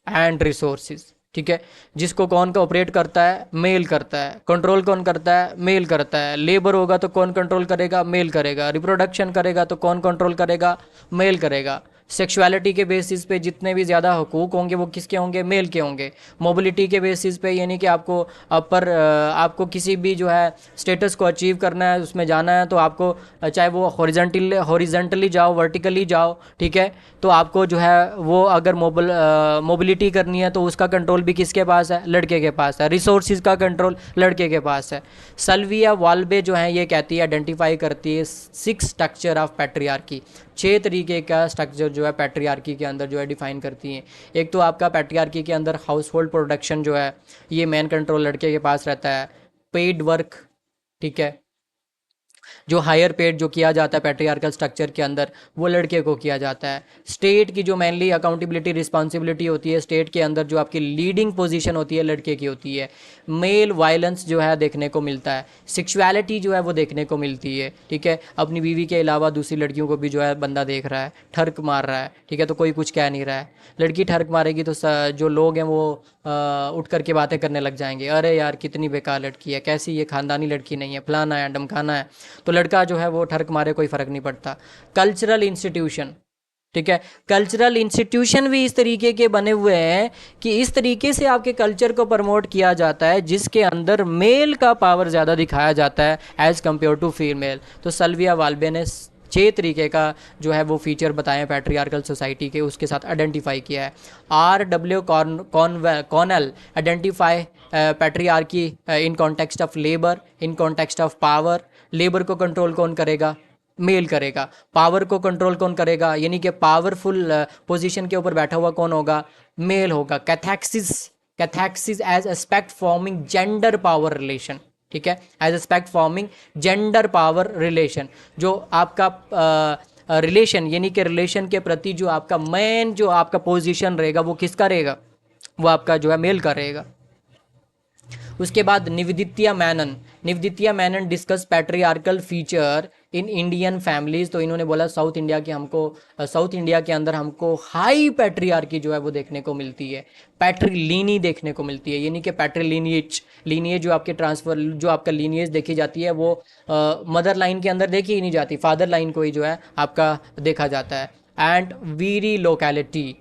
and resources, ठीक है। जिसको कौन का ऑपरेट करता है, मेल करता है। कंट्रोल कौन करता है, मेल करता है। लेबर होगा तो कौन कंट्रोल करेगा, मेल करेगा। रिप्रोडक्शन करेगा तो कौन कंट्रोल करेगा, मेल करेगा। सेक्सुअलिटी के बेसिस पे जितने भी ज़्यादा हुकूक होंगे वो किसके होंगे, मेल के होंगे। मोबिलिटी के बेसिस पे यानी कि आपको आपको किसी भी जो है स्टेटस को अचीव करना है, उसमें जाना है तो आपको चाहे वो हॉरिजेंटली जाओ, वर्टिकली जाओ, ठीक है। तो आपको जो है वो अगर मोबिलिटी करनी है तो उसका कंट्रोल भी किसके पास है, लड़के के पास है। रिसोर्सेज का कंट्रोल लड़के के पास है। सल्विया वाल्बे जो है ये कहती है, आइडेंटिफाई करती है 6 स्ट्रक्चर ऑफ पैट्रियार्की, 6 तरीके का स्ट्रक्चर जो है पैट्रियार्की के अंदर जो है डिफाइन करती हैं। एक तो आपका पैट्रियार्की के अंदर हाउस होल्ड प्रोडक्शन जो है ये मेन कंट्रोल लड़के के पास रहता है। पेड वर्क, ठीक है, जो हायर पेड जो किया जाता है पैट्रियार्कल स्ट्रक्चर के अंदर वो लड़के को किया जाता है। स्टेट की जो मेनली अकाउंटेबिलिटी रिस्पॉन्सिबिलिटी होती है स्टेट के अंदर, जो आपकी लीडिंग पोजीशन होती है लड़के की होती है। मेल वायलेंस जो है देखने को मिलता है। सेक्सुअलिटी जो है वो देखने को मिलती है, ठीक है। अपनी बीवी के अलावा दूसरी लड़कियों को भी जो है बंदा देख रहा है, ठर्क मार रहा है, ठीक है, तो कोई कुछ कह नहीं रहा है। लड़की ठर्क मारेगी तो जो लोग हैं वो उठ करके बातें करने लग जाएंगे, अरे यार कितनी बेकार लड़की है, कैसी ये खानदानी लड़की नहीं है, फलाना है, डमकाना है। तो लड़का जो है वो ठर्क मारे कोई फ़र्क नहीं पड़ता। कल्चरल इंस्टीट्यूशन, ठीक है, कल्चरल इंस्टीट्यूशन भी इस तरीके के बने हुए हैं कि इस तरीके से आपके कल्चर को प्रमोट किया जाता है जिसके अंदर मेल का पावर ज़्यादा दिखाया जाता है एज़ कम्पेयर टू फीमेल। तो सल्विया वाल्बे ने 6 तरीके का जो है वो फीचर बताए हैं पैट्रियार्कल सोसाइटी के, उसके साथ आइडेंटिफाई किया है। R.W. Cornell identify patriarchy in context of labour, in context of power. Labour को कंट्रोल कौन करेगा? मेल करेगा। पावर को कंट्रोल कौन करेगा, यानी कि पावरफुल पोजीशन के ऊपर बैठा हुआ कौन होगा? मेल होगा। Cathexis as aspect forming gender power relation, ठीक है, as aspect forming gender power relation. जो आपका रिलेशन यानी कि रिलेशन के प्रति जो आपका मेन जो आपका पोजीशन रहेगा वो किसका रहेगा? वो आपका जो है मेल का रहेगा। उसके बाद निवेदिता मैनन discuss patriarchal feature in Indian families. तो इन्होंने बोला साउथ इंडिया के अंदर हमको हाई पैट्रियार्की जो है वो देखने को मिलती है, पैट्रिलिनी देखने को मिलती है, यानी कि पैट्रिलिनिएज जो आपके ट्रांसफर जो आपका लीनिएज देखी जाती है वो मदर लाइन के अंदर देखी ही नहीं जाती, फादर लाइन को ही जो है आपका देखा जाता है। And virilocality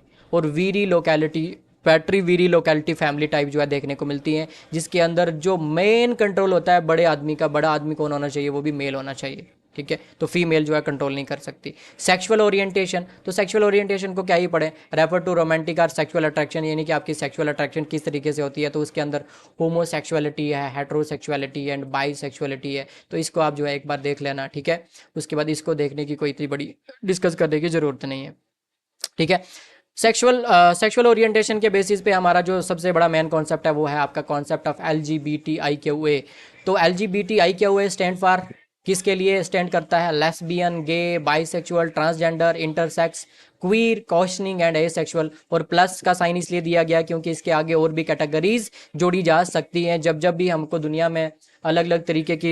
patri virilocality family type जो है देखने को मिलती हैं, जिसके अंदर जो मेन कंट्रोल होता है बड़ा आदमी कौन होना चाहिए? वो भी मेल होना चाहिए, ठीक है। तो फीमेल जो है कंट्रोल नहीं कर सकती। सेक्सुअल ओरिएंटेशन, तो सेक्सुअल ओरिएंटेशन को क्या ही पढ़ें? रेफर टू रोमांटिक और सेक्सुअल अट्रैक्शन, यानी कि आपकी सेक्सुअल अट्रैक्शन किस तरीके से होती है। तो उसके अंदर होमोसेक्सुअलिटी है, हेट्रोसेक्सुअलिटी एंड बाईसेक्सुअलिटी है। तो इसको आप जो है एक बार देख लेना, ठीक है। उसके बाद इसको देखने की कोई इतनी बड़ी डिस्कस करने की ज़रूरत नहीं है, ठीक है। सेक्सुअल ओरिएंटेशन के बेसिस पे हमारा जो सबसे बड़ा मेन कॉन्सेप्ट है वो है आपका कॉन्सेप्ट ऑफ LGBTIQA। तो LGBTIQA स्टैंड फॉर किसके लिए स्टैंड करता है? Lesbian, gay, bisexual, transgender, intersex, queer, questioning and asexual. और प्लस का साइन इसलिए दिया गया क्योंकि इसके आगे और भी कैटेगरीज जोड़ी जा सकती हैं। जब भी हमको दुनिया में अलग अलग तरीके की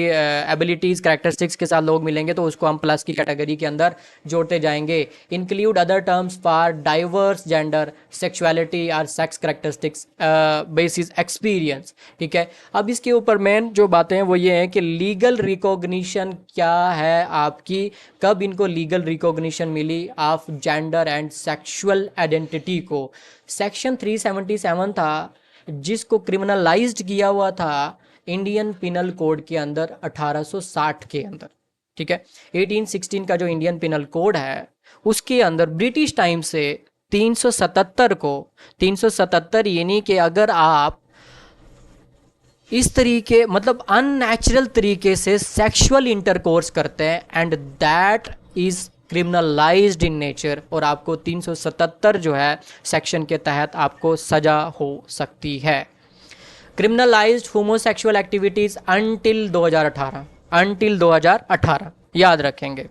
एबिलिटीज़ कैरेक्टरिस्टिक्स के साथ लोग मिलेंगे तो उसको हम प्लस की कैटेगरी के अंदर जोड़ते जाएंगे। Include other terms for diverse gender, sexuality और सेक्स कैरेक्टरिस्टिक्स बेसिस एक्सपीरियंस, ठीक है। अब इसके ऊपर मेन जो बातें हैं वो ये हैं कि लीगल रिकॉग्निशन क्या है आपकी, कब इनको लीगल रिकॉग्निशन मिली of gender and sexual identity को। सेक्शन 377 था जिसको क्रिमिनलाइज्ड किया हुआ था इंडियन पिनल कोड के अंदर 1860 के अंदर, ठीक है। 1816 का जो इंडियन पिनल कोड है उसके अंदर ब्रिटिश टाइम से 377 यानी कि अगर आप इस तरीके मतलब अननेचुरल तरीके से सेक्सुअल इंटरकोर्स करते हैं and that is criminalised in nature, और आपको 377 जो है सेक्शन के तहत आपको सजा हो सकती है। क्रिमिनलाइज्ड होमोसेक्सुअल एक्टिविटीज अंटिल 2018 याद रखेंगे।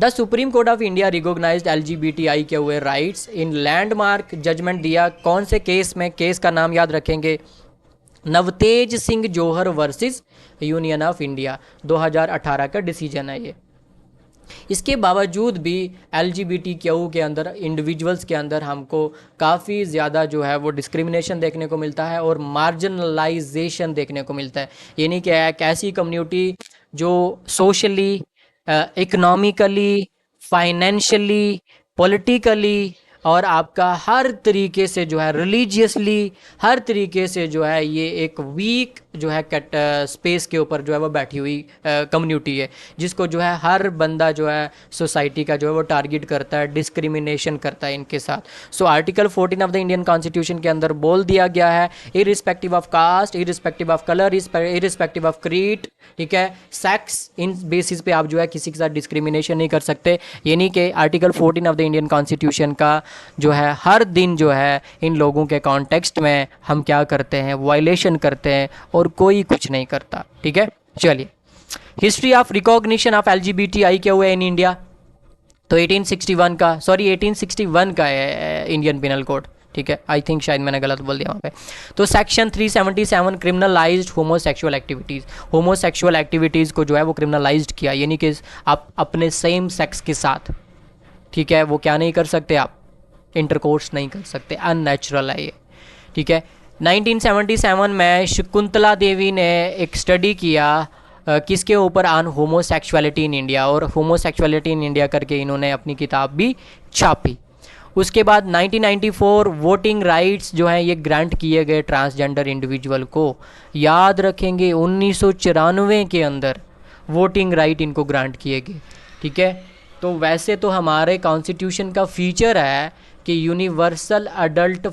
The Supreme Court of India recognised LGBTI के हुए राइट्स इन लैंडमार्क जजमेंट दिया कौन से केस में? केस का नाम याद रखेंगे, नवतेज सिंह जोहर वर्सेस यूनियन ऑफ इंडिया, 2018 का डिसीजन है ये। इसके बावजूद भी LGBTQ के अंदर इंडिविजुअल्स के अंदर हमको काफ़ी ज़्यादा जो है वो डिस्क्रिमिनेशन देखने को मिलता है और मार्जिनलाइजेशन देखने को मिलता है, यानी कि एक ऐसी कम्युनिटी जो सोशली, इकोनॉमिकली, फाइनेंशियली, पॉलिटिकली और आपका हर तरीके से जो है रिलीजियसली हर तरीके से जो है ये एक वीक जो है स्पेस के ऊपर जो है वो बैठी हुई कम्युनिटी है, जिसको जो है हर बंदा जो है सोसाइटी का जो है वो टारगेट करता है, डिस्क्रिमिनेशन करता है इनके साथ। So article 14 of the Indian constitution के अंदर बोल दिया गया है irrespective of caste, irrespective of colour, irrespective of creed, ठीक है, सेक्स, इन बेसिस पे आप जो है किसी के साथ डिस्क्रिमिनेशन नहीं कर सकते। यानी कि article 14 of the Indian constitution का जो है हर दिन जो है इन लोगों के कॉन्टेक्स्ट में हम क्या करते हैं, वायलेशन करते हैं और कोई कुछ नहीं करता, ठीक है। चलिए, history of recognition of LGBTI क्या हुआ इन इंडिया, तो 1861 का है इंडियन पिनल कोड, ठीक है। आई थिंक शायद मैंने गलत बोल दिया वहाँ पे। तो सेक्शन 377 क्रिमिनलाइज्ड होमोसेक्सुअल एक्टिविटीज़ को जो है वो क्रिमिनलाइज्ड किया, यानी कि आप अपने सेम सेक्स के साथ, ठीक है, वो क्या नहीं कर सकते, आप इंटरकोर्स नहीं कर सकते, अननेचुरल है ये, ठीक है। 1977 में शकुंतला देवी ने एक स्टडी किया किसके ऊपर, ऑन होमोसेक्सुअलिटी इन इंडिया, और होमोसेक्सुअलिटी इन इंडिया करके इन्होंने अपनी किताब भी छापी। उसके बाद 1994 वोटिंग राइट्स जो हैं ये ग्रांट किए गए ट्रांसजेंडर इंडिविजुअल को। याद रखेंगे 1994 के अंदर वोटिंग राइट इनको ग्रांट किए गए। ठीक है, तो वैसे तो हमारे कॉन्स्टिट्यूशन का फीचर है कि यूनिवर्सल अडल्ट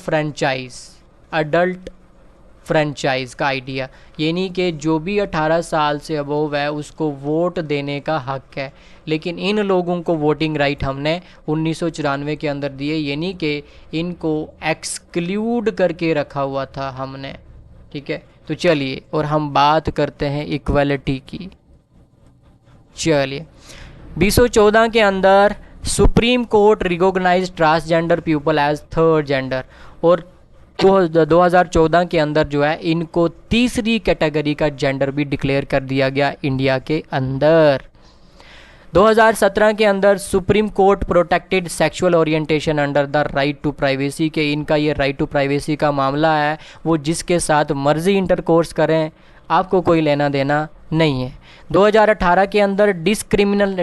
फ्रेंचाइज का आइडिया, यानी कि जो भी 18 साल से अबोव है उसको वोट देने का हक है। लेकिन इन लोगों को वोटिंग राइट हमने 1994 के अंदर दिए, यानी कि इनको एक्सक्लूड करके रखा हुआ था हमने। ठीक है, तो चलिए और हम बात करते हैं इक्वलिटी की। चलिए 2014 के अंदर Supreme Court recognise transgender people as third gender, और 2014 के अंदर जो है इनको तीसरी कैटेगरी का जेंडर भी डिक्लेयर कर दिया गया इंडिया के अंदर। 2017 के अंदर Supreme Court protected sexual orientation under the right to privacy, के इनका ये राइट टू प्राइवेसी का मामला है, वो जिसके साथ मर्जी इंटरकोर्स करें, आपको कोई लेना देना नहीं है। 2018 के अंदर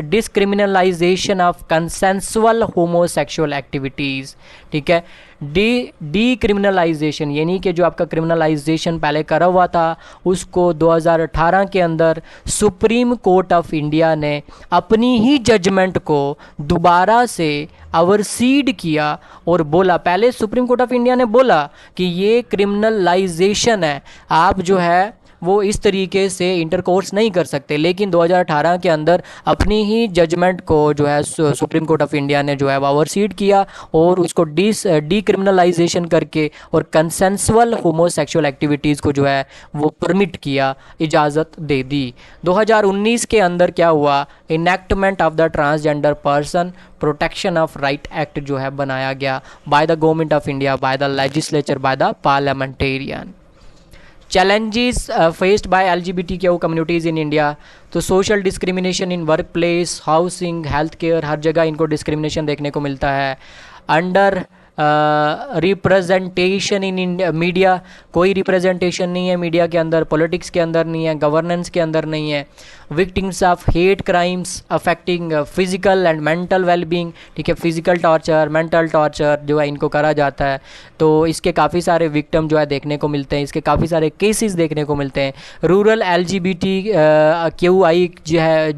डिस्क्रिमिनलाइजेशन ऑफ कंसेंसुअल होमोसेक्सुअल एक्टिविटीज़। ठीक है, डीक्रिमिनलाइजेशन यानी कि जो आपका क्रिमिनलाइजेशन पहले करा हुआ था उसको 2018 के अंदर सुप्रीम कोर्ट ऑफ इंडिया ने अपनी ही जजमेंट को दोबारा से ओवरसीड किया और बोला, पहले सुप्रीम कोर्ट ऑफ इंडिया ने बोला कि ये क्रिमिनलाइजेशन है, आप जो है वो इस तरीके से इंटरकोर्स नहीं कर सकते, लेकिन 2018 के अंदर अपनी ही जजमेंट को जो है सुप्रीम कोर्ट ऑफ इंडिया ने जो है ओवरसीड किया और उसको डीक्रिमिनलाइजेशन करके और कंसेंसुअल होमोसेक्सुअल एक्टिविटीज़ को जो है वो परमिट किया, इजाज़त दे दी। 2019 के अंदर क्या हुआ, enactment of the transgender person protection of right act जो है बनाया गया by the government of India, by the legislature, by the parliamentarian. Challenges faced by LGBTQ communities in India, तो social discrimination in work place, housing, health care, हर जगह इनको डिस्क्रिमिनेशन देखने को मिलता है। अंडर रिप्रेजेंटेशन इन मीडिया, कोई रिप्रेजेंटेशन नहीं है मीडिया के अंदर, पॉलिटिक्स के अंदर नहीं है, गवर्नेंस के अंदर नहीं है। Victims of hate crimes affecting physical and mental wellbeing. ठीक है, फिजिकल टॉर्चर, मेंटल टॉर्चर जो है इनको करा जाता है, तो इसके काफ़ी सारे विक्टिम जो है देखने को मिलते हैं, इसके काफ़ी सारे केसेस देखने को मिलते हैं। रूरल LGBTQI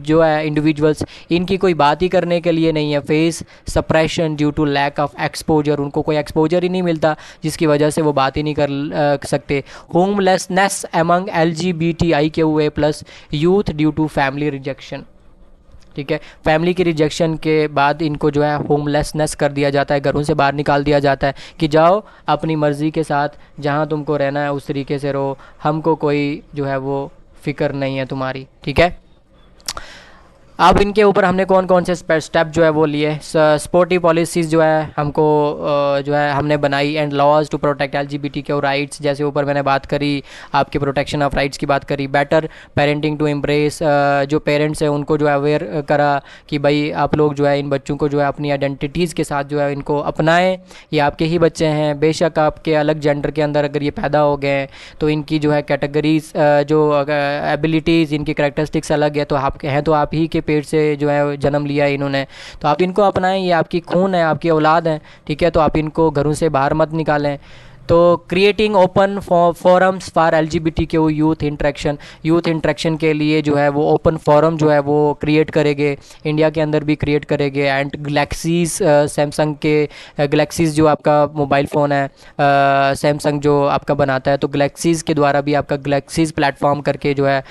जो है इंडिविजुअल्स, इनकी कोई बात ही करने के लिए नहीं है। Face suppression due to lack of exposure, उनको कोई एक्सपोजर ही नहीं मिलता जिसकी वजह से वो बात ही नहीं कर सकते। Homelessness among LGBTIQA+ youth due to family rejection. ठीक है, फैमिली की रिजेक्शन के बाद इनको जो है होमलेसनेस कर दिया जाता है, घरों से बाहर निकाल दिया जाता है कि जाओ अपनी मर्ज़ी के साथ जहाँ तुमको रहना है उस तरीके से रहो, हमको कोई जो है वो फ़िक्र नहीं है तुम्हारी। ठीक है, अब इनके ऊपर हमने कौन कौन से स्टेप जो है वो लिए। सपोर्टिव पॉलिसीज़ जो है हमको जो है हमने बनाई, and laws to protect LGBTQ rights, जैसे ऊपर मैंने बात करी, आपके प्रोटेक्शन ऑफ राइट्स की बात करी। बेटर पेरेंटिंग टू एम्ब्रेस, जो पेरेंट्स हैं उनको जो है अवेयर करा कि भाई आप लोग जो है इन बच्चों को जो है अपनी आइडेंटिटीज़ के साथ जो है इनको अपनाएं, ये आपके ही बच्चे हैं, बेशक आपके अलग जेंडर के अंदर अगर ये पैदा हो गए हैं तो इनकी जो है कैटेगरीज जो एबिलिटीज़, इनकी करैक्टरिस्टिक्स अलग है, तो आप हैं तो आप ही के पेट से जो है जन्म लिया है इन्होंने, तो आप इनको अपनाएं, ये आपकी खून है, आपकी औलाद है। ठीक है, तो आप इनको घरों से बाहर मत निकालें। तो creating open forums for LGBTQ youth interaction के लिए जो है वो ओपन फोरम जो है वो क्रिएट करेंगे, इंडिया के अंदर भी क्रिएट करेंगे। एंड गैलेक्सीज, सैमसंग के गैलेक्सीज जो आपका मोबाइल फ़ोन है सैमसंग जो आपका बनाता है, तो गैलेक्सीज़ के द्वारा भी आपका गैलेक्सीज प्लेटफॉर्म करके जो है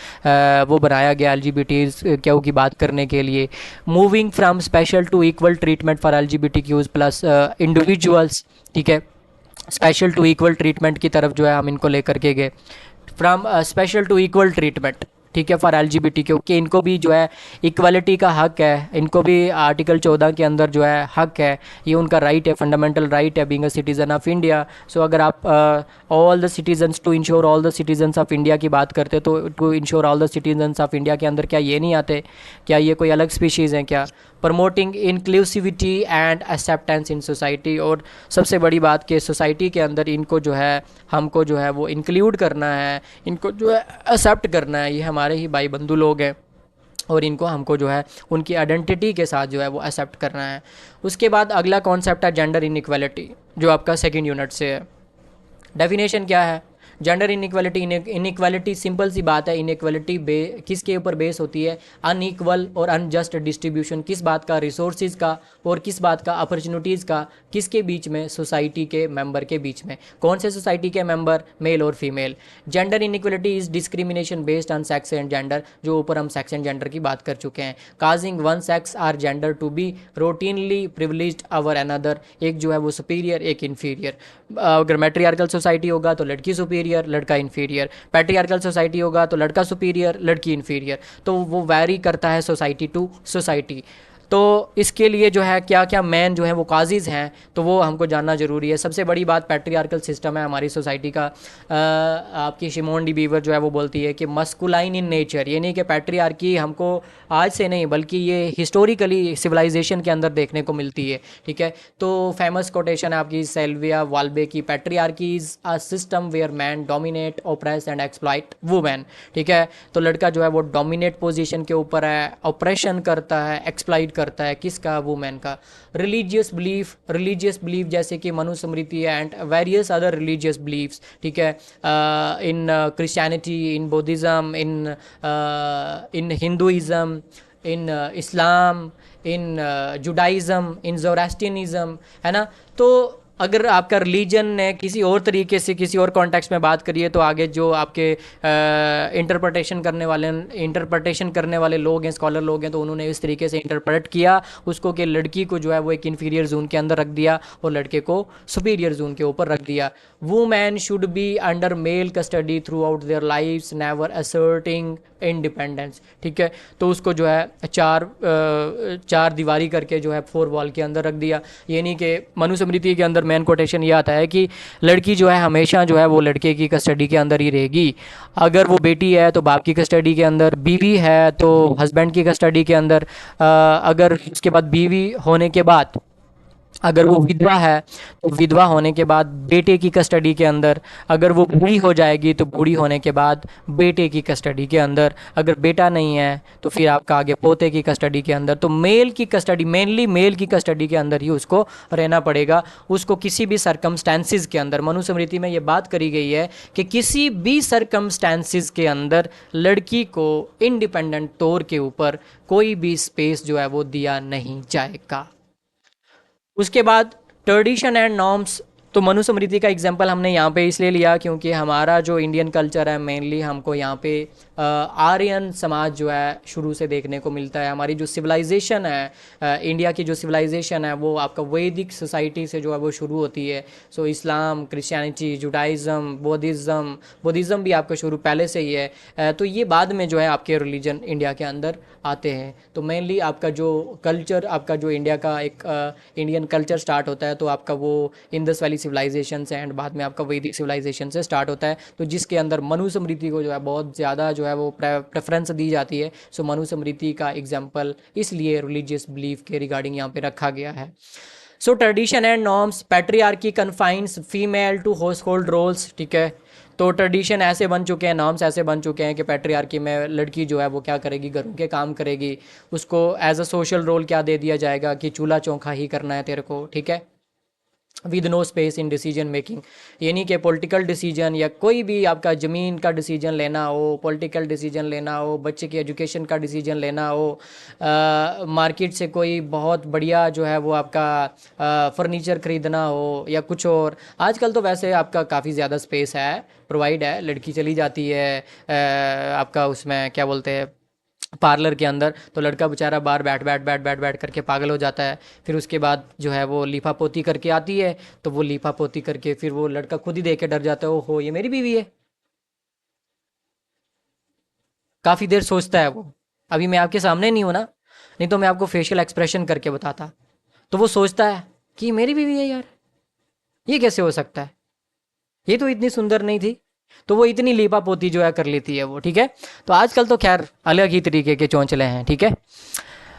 वो बनाया गया LGBTQ की बात करने के लिए। Moving from special to equal treatment for LGBTQ+ individuals. ठीक है, स्पेशल टू इक्वल ट्रीटमेंट की तरफ जो है हम इनको लेकर के गए, from special to equal treatment. ठीक है, फॉर LGBTQ कि इनको भी जो है इक्वलिटी का हक है, इनको भी आर्टिकल 14 के अंदर जो है हक है, ये उनका राइट है, फंडामेंटल राइट है being a citizen of India. So अगर आप all the citizens, to ensure all the citizens of India की बात करते तो to ensure all the citizens of India के अंदर क्या ये नहीं आते, क्या ये कोई अलग स्पीशीज़ हैं क्या? Promoting inclusivity and acceptance in society, और सबसे बड़ी बात कि सोसाइटी के अंदर इनको जो है हमको जो है वो इंक्लूड करना है, इनको जो है एक्सेप्ट करना है, ये हमारे ही भाई बंधु लोग हैं और इनको हमको जो है उनकी आइडेंटिटी के साथ जो है वो एक्सेप्ट करना है। उसके बाद अगला कॉन्सेप्ट है जेंडर इनइक्वालिटी, जो आपका सेकंड यूनिट से है। डेफिनेशन क्या है? जेंडर इनइक्वालिटी, इनइक्वालिटी सिंपल सी बात है, इनइक्वालिटी किसके ऊपर बेस होती है? अनइक्वल और अनजस्ट डिस्ट्रीब्यूशन। किस बात का? रिसोर्सेज का। और किस बात का? अपॉर्चुनिटीज़ का। किसके बीच में? सोसाइटी के मेंबर के बीच में। कौन से सोसाइटी के मेंबर? मेल और female. Gender inequality is discrimination based on sex and gender, जो ऊपर हम सेक्स एंड जेंडर की बात कर चुके हैं। Causing one sex or gender to be routinely privileged over another, एक जो है वो सुपीरियर, एक इन्फीरियर। अगर मैट्रियार्कल सोसाइटी होगा तो लड़की सुपीरियर, लड़का इन्फीरियर। पैट्रियार्कल सोसाइटी होगा तो लड़का सुपीरियर, लड़की इन्फीरियर। तो वो वैरी करता है सोसाइटी टू सोसाइटी। तो इसके लिए जो है क्या क्या मेन जो है वो काजिज़ हैं, तो वो हमको जानना ज़रूरी है। सबसे बड़ी बात पैट्रियार्कल सिस्टम है हमारी सोसाइटी का। आपकी शिमोन डी बीवर जो है वो बोलती है कि मस्कुलाइन इन नेचर, ये नहीं कि पैट्रियार्की हमको आज से नहीं बल्कि ये हिस्टोरिकली सिविलाइजेशन के अंदर देखने को मिलती है, ठीक है। तो फेमस कोटेशन है आपकी सेल्विया वाल्बे की, patriarchy is a system where man dominate oppress and exploit women, ठीक है। तो लड़का जो है वो डोमिनेट पोजीशन के ऊपर है, ऑपरेशन करता है, एक्सप्लॉइट करता है, किसका? वुमेन का। रिलीजियस बिलीफ जैसे कि Manusmriti and various other religious beliefs, ठीक है, in Christianity, in Buddhism, in Hinduism, in Islam, in Judaism, in Zoroastrianism, है ना। तो अगर आपका रिलीजन ने किसी और तरीके से किसी और कॉन्टेक्स्ट में बात करिए तो आगे जो आपके इंटरप्रिटेशन करने वाले लोग हैं, स्कॉलर लोग हैं, तो उन्होंने इस तरीके से इंटरप्रेट किया उसको कि लड़की को जो है वो एक इन्फीरियर जोन के अंदर रख दिया और लड़के को सुपीरियर जोन के ऊपर रख दिया। Women should be under male custody throughout their lives never asserting independence, ठीक है। तो उसको जो है चार दीवारी करके जो है 4 वॉल के अंदर रख दिया। ये नहीं कि मनुस्मृति के अंदर मेन कोटेशन ये आता है कि लड़की जो है हमेशा जो है वो लड़के की कस्टडी के अंदर ही रहेगी। अगर वो बेटी है तो बाप की कस्टडी के अंदर, बीवी है तो हस्बैंड की कस्टडी के अंदर, अगर उसके बाद बीवी होने के बाद अगर वो विधवा है तो विधवा होने के बाद बेटे की कस्टडी के अंदर, अगर वो बूढ़ी हो जाएगी तो बूढ़ी होने के बाद बेटे की कस्टडी के अंदर, अगर बेटा नहीं है तो फिर आपका आगे पोते की कस्टडी के अंदर। तो मेल की कस्टडी, मेनली मेल की कस्टडी के अंदर ही उसको रहना पड़ेगा। उसको किसी भी सरकमस्टेंसेस के अंदर, मनुस्मृति में ये बात करी गई है कि किसी भी सरकमस्टेंसेस के अंदर लड़की को इंडिपेंडेंट तौर के ऊपर कोई भी स्पेस जो है वो दिया नहीं जाएगा। उसके बाद ट्रेडिशन एंड नॉर्म्स, तो मनुस्मृति का एग्जांपल हमने यहाँ पे इसलिए लिया क्योंकि हमारा जो इंडियन कल्चर है मेनली हमको यहाँ पे आर्यन समाज जो है शुरू से देखने को मिलता है। हमारी जो सिविलाइजेशन है, इंडिया की जो सिविलाइजेशन है वो आपका वैदिक सोसाइटी से जो है वो शुरू होती है। सो इस्लाम, क्रिश्चियनिटी, जुडाइज़म, बुद्धिज़्म भी आपका शुरू पहले से ही है। तो ये बाद में जो है आपके रिलीजन इंडिया के अंदर आते हैं। तो मेनली आपका जो कल्चर, आपका जो इंडिया का एक इंडियन कल्चर स्टार्ट होता है तो आपका वो इंडस वैली सिविलाइजेशन से एंड बाद में आपका वैदिक सिविलाइजेशन से स्टार्ट होता है। तो जिसके अंदर मनुस्मृति को जो है बहुत ज़्यादा जो है वो प्रेफरेंस दी जाती है। सो मनुस्मृति का एग्जाम्पल इसलिए रिलीजियस बिलीफ के रिगार्डिंग यहाँ पे रखा गया है। So tradition and norms, patriarchy confines female to household roles, ठीक है। तो ट्रेडिशन ऐसे बन चुके हैं, नॉर्म्स ऐसे बन चुके हैं कि पैट्रियार्की में लड़की जो है वो क्या करेगी? घरों के काम करेगी। उसको एज अ सोशल रोल क्या दे दिया जाएगा कि चूल्हा चौंका ही करना है तेरे को, ठीक है, with no space in decision making. यानी कि पॉलिटिकल डिसीजन या कोई भी आपका ज़मीन का डिसीजन लेना हो, पॉलिटिकल डिसीजन लेना हो, बच्चे की एजुकेशन का डिसीजन लेना हो, मार्केट से कोई बहुत बढ़िया जो है वो आपका फर्नीचर ख़रीदना हो या कुछ और। आजकल तो वैसे आपका काफ़ी ज़्यादा स्पेस है, प्रोवाइड है, लड़की चली जाती है आपका उसमें क्या बोलते हैं पार्लर के अंदर, तो लड़का बेचारा बाहर बैठ करके पागल हो जाता है। फिर उसके बाद जो है वो लीपा पोती करके आती है, तो वो लीपा पोती करके फिर वो लड़का खुद ही देख के डर जाता है, ओहो ये मेरी बीवी है। काफ़ी देर सोचता है वो, अभी मैं आपके सामने नहीं हूँ ना, नहीं तो मैं आपको फेशियल एक्सप्रेशन करके बताता। तो वो सोचता है कि मेरी बीवी है यार, ये कैसे हो सकता है, ये तो इतनी सुंदर नहीं थी। तो वो इतनी लीपा पोती जो है कर लेती है वो, ठीक है। तो आजकल तो खैर अलग ही तरीके के चौंचले हैं, ठीक है।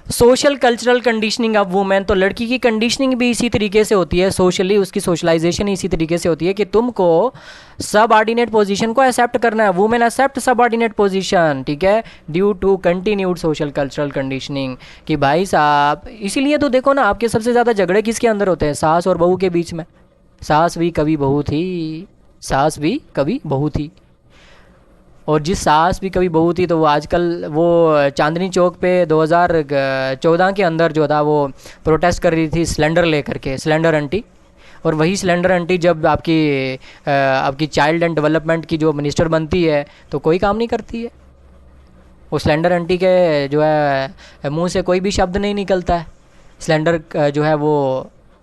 Social cultural conditioning of women, तो लड़की की कंडीशनिंग भी इसी तरीके से होती है, सोशली उसकी सोशलाइजेशन इसी तरीके से होती है कि तुमको सब ऑर्डिनेट पोजीशन को एक्सेप्ट करना है। Women accept subordinate position, ठीक है, due to continued social cultural conditioning. कि भाई साहब इसीलिए तो देखो ना आपके सबसे ज़्यादा झगड़े किसके अंदर होते हैं? सास और बहू के बीच में। सास भी कभी बहू थी, सास भी कभी बहू थी। और जिस सास भी कभी बहू थी तो वो आजकल वो चांदनी चौक पे 2014 के अंदर जो था वो प्रोटेस्ट कर रही थी सिलेंडर लेकर के, सिलेंडर आंटी। और वही सिलेंडर आंटी जब आपकी चाइल्ड एंड डेवलपमेंट की जो मिनिस्टर बनती है तो कोई काम नहीं करती है। वो सिलेंडर आंटी के जो है मुंह से कोई भी शब्द नहीं निकलता है। सिलेंडर जो है वो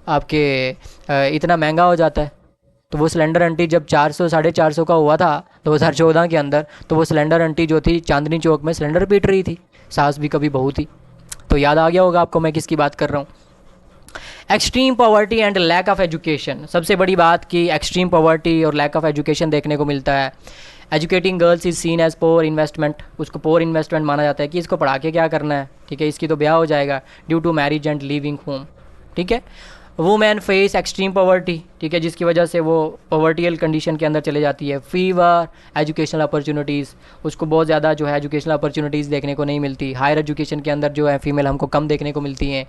आपके इतना महंगा हो जाता है। तो वो सिलेंडर आंटी जब 400 450 का हुआ था 2014 के अंदर, तो वो सिलेंडर आंटी जो थी चांदनी चौक में सिलेंडर पीट रही थी। सास भी कभी बहू थी। तो याद आ गया होगा आपको मैं किसकी बात कर रहा हूँ। Extreme poverty and lack of education, सबसे बड़ी बात कि एक्सट्रीम पॉवर्टी और लैक ऑफ एजुकेशन देखने को मिलता है। Educating girls is seen as poor investment, उसको पोर इन्वेस्टमेंट माना जाता है कि इसको पढ़ा के क्या करना है, ठीक है, इसकी तो ब्याह हो जाएगा, due to marriage and leaving home, ठीक है। वुमेन फेस एक्सट्रीम पॉवर्टी, ठीक है, जिसकी वजह से वो पॉवर्टियल कंडीशन के अंदर चले जाती है। फीवर एजुकेशनल अपॉर्चुनिटीज़, उसको बहुत ज़्यादा जो है एजुकेशनल अपॉर्चुनिटीज़ देखने को नहीं मिलती। हायर एजुकेशन के अंदर जो है फीमेल हमको कम देखने को मिलती हैं।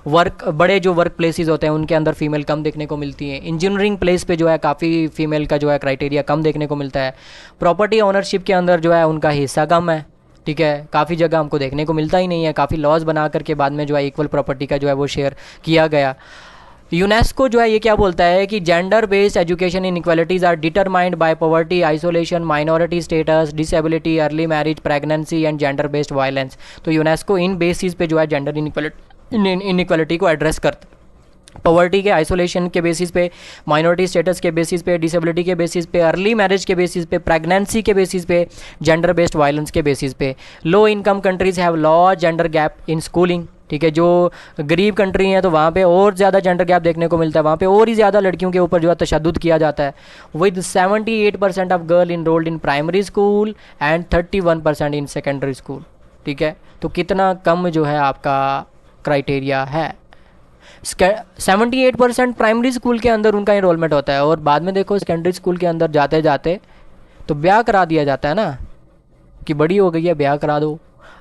बड़े जो वर्क प्लेसेस होते हैं उनके अंदर फीमेल कम देखने को मिलती हैं। इंजीनियरिंग प्लेस पे जो है काफ़ी फीमेल का जो है क्राइटेरिया कम देखने को मिलता है। प्रॉपर्टी ओनरशिप के अंदर जो है उनका हिस्सा कम है, ठीक है, काफ़ी जगह हमको देखने को मिलता ही नहीं है। काफ़ी लॉज बना करके बाद में जो है इक्वल प्रॉपर्टी का जो है वो शेयर किया गया। यूनेस्को जो है ये क्या बोलता है कि gender based education inequalities are determined by poverty, isolation, minority status, disability, early marriage, pregnancy and gender based violence. तो यूनेस्को इन बेसिस पे जो है जेंडर इनइक्वालिटी को एड्रेस करता है। पॉवर्टी के, आइसोलेशन के बेसिस पे, माइनॉरिटी स्टेटस के बेसिस पे, डिसेबिलिटी के बेसिस पे, अर्ली मैरिज के बेसिस पे, प्रेगनेंसी के बेसिस पे, जेंडर बेस्ड वायलेंस के बेसिस पे। Low income countries have law gender gap in schooling, ठीक है, जो गरीब कंट्री हैं तो वहाँ पे और ज़्यादा जेंडर गैप देखने को मिलता है, वहाँ पे और ही ज़्यादा लड़कियों के ऊपर जो है तशद्दुद किया जाता है। With 78% of girl enrolled in primary school and 31% in secondary school, ठीक है। तो कितना कम जो है आपका क्राइटेरिया है। 78% प्राइमरी स्कूल के अंदर उनका इनरोलमेंट होता है और बाद में देखो सेकेंडरी स्कूल के अंदर जाते जाते तो ब्याह करा दिया जाता है ना, कि बड़ी हो गई है ब्याह करा दो।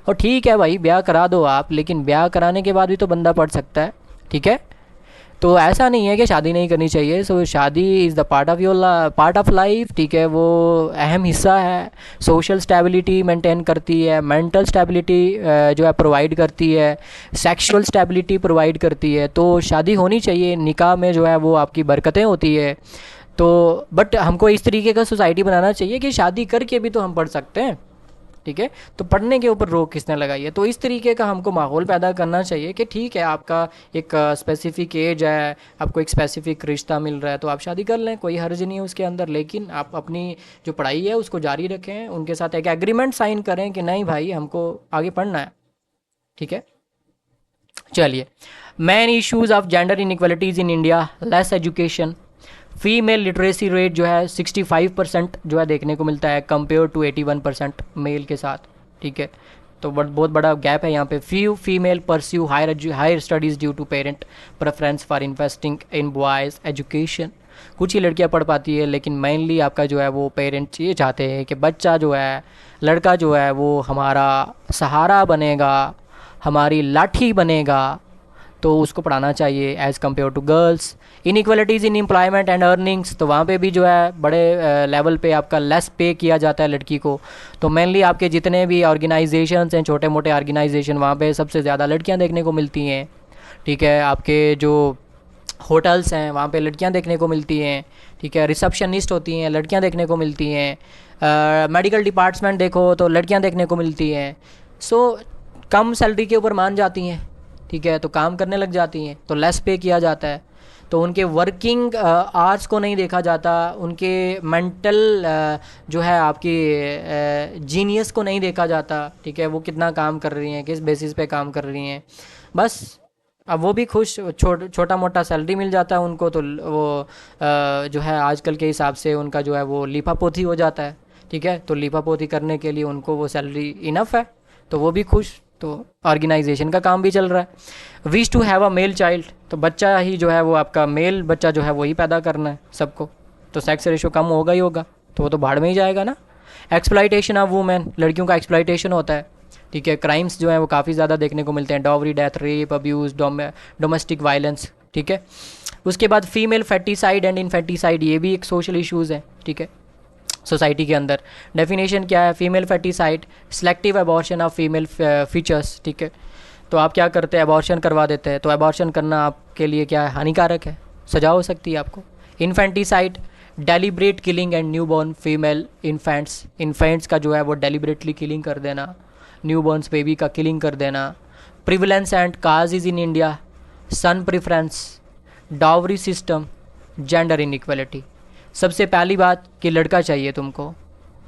और ठीक है भाई ब्याह करा दो आप, लेकिन ब्याह कराने के बाद भी तो बंदा पढ़ सकता है, ठीक है। तो ऐसा नहीं है कि शादी नहीं करनी चाहिए। सो शादी is the part of life, ठीक है, वो अहम हिस्सा है। सोशल स्टेबिलिटी मेंटेन करती है, मेंटल स्टेबिलिटी जो है प्रोवाइड करती है, सेक्सुअल स्टेबिलिटी प्रोवाइड करती है। तो शादी होनी चाहिए, निकाह में जो है वो आपकी बरकतें होती है। तो बट हमको इस तरीके का सोसाइटी बनाना चाहिए कि शादी करके भी तो हम पढ़ सकते हैं, ठीक है। तो पढ़ने के ऊपर रोक किसने लगाई है। तो इस तरीके का हमको माहौल पैदा करना चाहिए कि ठीक है आपका एक स्पेसिफिक एज है, आपको एक स्पेसिफिक रिश्ता मिल रहा है तो आप शादी कर लें, कोई हर्ज नहीं है उसके अंदर। लेकिन आप अपनी जो पढ़ाई है उसको जारी रखें, उनके साथ एक एग्रीमेंट साइन करें कि नहीं भाई हमको आगे पढ़ना है, ठीक है। चलिए, main issues of gender inequalities in India, less education, female literacy rate जो है 65% जो है देखने को मिलता है कंपेयर टू 81% मेल के साथ, ठीक है। तो बहुत बड़ा गैप है यहाँ पे। Few female pursue higher studies due to parent preference for investing in boys education. कुछ ही लड़कियाँ पढ़ पाती है, लेकिन मेनली आपका जो है वो पेरेंट्स ये चाहते हैं कि बच्चा जो है, लड़का जो है वो हमारा सहारा बनेगा, हमारी लाठी बनेगा, तो उसको पढ़ाना चाहिए as compare to girls. Inequalities in employment and earnings, तो वहाँ पे भी जो है बड़े लेवल पे आपका लेस पे किया जाता है लड़की को। तो मेनली आपके जितने भी ऑर्गेनाइजेशंस हैं, छोटे मोटे ऑर्गेनाइजेशन, वहाँ पे सबसे ज़्यादा लड़कियाँ देखने को मिलती हैं, ठीक है। आपके जो होटल्स हैं वहाँ पे लड़कियाँ देखने को मिलती हैं, ठीक है। रिसेप्शनिस्ट होती हैं, लड़कियाँ देखने को मिलती हैं। मेडिकल डिपार्टमेंट देखो तो लड़कियाँ देखने को मिलती हैं। सो कम सैलरी के ऊपर मान जाती हैं, ठीक है, तो काम करने लग जाती हैं, तो लेस पे किया जाता है। तो उनके वर्किंग आवर्स को नहीं देखा जाता, उनके मेंटल जो है आपकी जीनियस को नहीं देखा जाता, ठीक है, वो कितना काम कर रही हैं, किस बेसिस पे काम कर रही हैं। बस अब वो भी खुश, छोटा मोटा सैलरी मिल जाता है उनको, तो वो जो है आजकल के हिसाब से उनका जो है वो लीपापोती हो जाता है, ठीक है। तो लीपापोती करने के लिए उनको वो सैलरी इनफ है, तो वो भी खुश, तो ऑर्गेनाइजेशन का काम भी चल रहा है। Wish to have a male child, तो बच्चा ही जो है वो आपका मेल बच्चा जो है वही पैदा करना है सबको, तो सेक्स रेशो कम होगा ही होगा, तो वो तो भाड़ में ही जाएगा ना। एक्सप्लॉइटेशन ऑफ वुमेन, लड़कियों का एक्सप्लॉइटेशन होता है, ठीक है। क्राइम्स जो है वो काफ़ी ज़्यादा देखने को मिलते हैं, dowry, death, rape, abuse, domestic violence, ठीक है। उसके बाद फीमेल फैटिसाइड एंड इनफेटिसाइड, ये भी एक सोशल इश्यूज़ है, ठीक है, सोसाइटी के अंदर। डेफिनेशन क्या है? Female foeticide, selective abortion of female features, ठीक है। तो आप क्या करते हैं? अबॉर्शन करवा देते हैं। तो अबॉर्शन करना आपके लिए क्या है? हानिकारक है, सजा हो सकती है आपको। Infanticide, deliberate killing and newborn female infants का जो है वो डेलिब्रेटली किलिंग कर देना, न्यूबॉर्न्स बेबी का किलिंग कर देना। Prevalence and causes in India, son preference, dowry system, gender inequality. सबसे पहली बात कि लड़का चाहिए तुमको,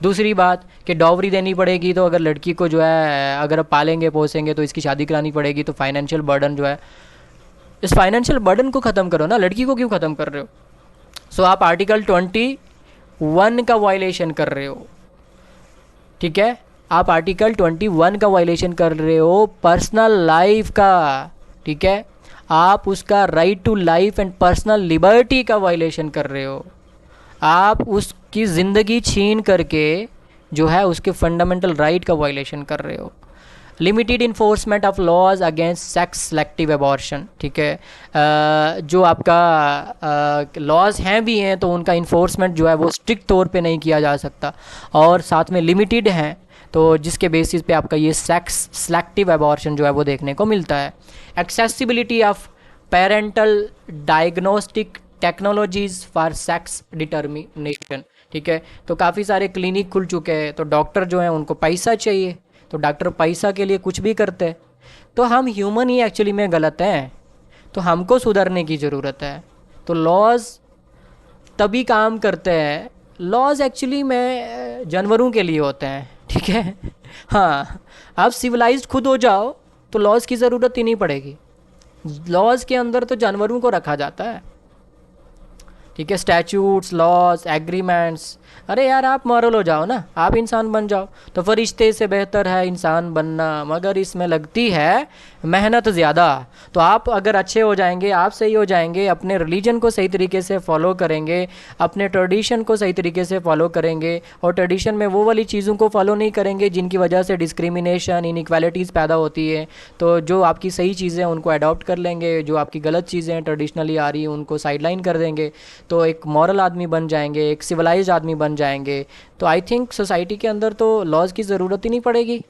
दूसरी बात कि डावरी देनी पड़ेगी। तो अगर लड़की को जो है अगर आप पालेंगे पोसेंगे तो इसकी शादी करानी पड़ेगी, तो फाइनेंशियल बर्डन जो है, इस फाइनेंशियल बर्डन को ख़त्म करो ना, लड़की को क्यों ख़त्म कर रहे हो? सो आप आर्टिकल 21 का वायलेशन कर रहे हो, ठीक है, आप आर्टिकल 21 का वायलेशन कर रहे हो, पर्सनल लाइफ का, ठीक है, आप उसका right to life and personal liberty का वायलेशन कर रहे हो। आप उसकी ज़िंदगी छीन करके जो है उसके फंडामेंटल राइट का वायलेशन कर रहे हो। Limited enforcement of laws against sex selective abortion, ठीक है, जो आपका लॉज हैं भी हैं तो उनका इन्फोर्समेंट जो है वो स्ट्रिक्ट तौर पे नहीं किया जा सकता, और साथ में लिमिटेड हैं, तो जिसके बेसिस पे आपका ये सेक्स सेलेक्टिव अबॉर्शन जो है वो देखने को मिलता है। Accessibility of parental diagnostic technologies for sex determination, ठीक है, तो काफ़ी सारे क्लिनिक खुल चुके हैं, तो डॉक्टर जो हैं उनको पैसा चाहिए, तो डॉक्टर पैसा के लिए कुछ भी करते हैं। तो हम ह्यूमन ही एक्चुअली में गलत हैं, तो हमको सुधरने की ज़रूरत है। तो लॉज तभी काम करते हैं, लॉज एक्चुअली में जानवरों के लिए होते हैं, ठीक है। हाँ, आप सिविलाइज्ड खुद हो जाओ तो लॉज की ज़रूरत ही नहीं पड़ेगी। लॉज के अंदर तो जानवरों को रखा जाता है, ठीक है, स्टैचूट्स, लॉज, एग्रीमेंट्स। अरे यार आप मॉरल हो जाओ ना, आप इंसान बन जाओ। तो फरिश्ते से बेहतर है इंसान बनना, मगर इसमें लगती है मेहनत ज़्यादा। तो आप अगर अच्छे हो जाएंगे, आप सही हो जाएंगे, अपने रिलीजन को सही तरीके से फॉलो करेंगे, अपने ट्रेडिशन को सही तरीके से फॉलो करेंगे, और ट्रेडिशन में वो वाली चीज़ों को फॉलो नहीं करेंगे जिनकी वजह से डिस्क्रिमिनेशन, इनइक्वालिटीज़ पैदा होती है। तो जो आपकी सही चीज़ें हैं उनको अडॉप्ट कर लेंगे, जो आपकी गलत चीज़ें ट्रेडिशनली आ रही हैं उनको साइडलाइन कर देंगे, तो एक मॉरल आदमी बन जाएंगे, एक सिविलाइज्ड आदमी बन जाएंगे। तो आई थिंक सोसाइटी के अंदर तो लॉज की ज़रूरत ही नहीं पड़ेगी।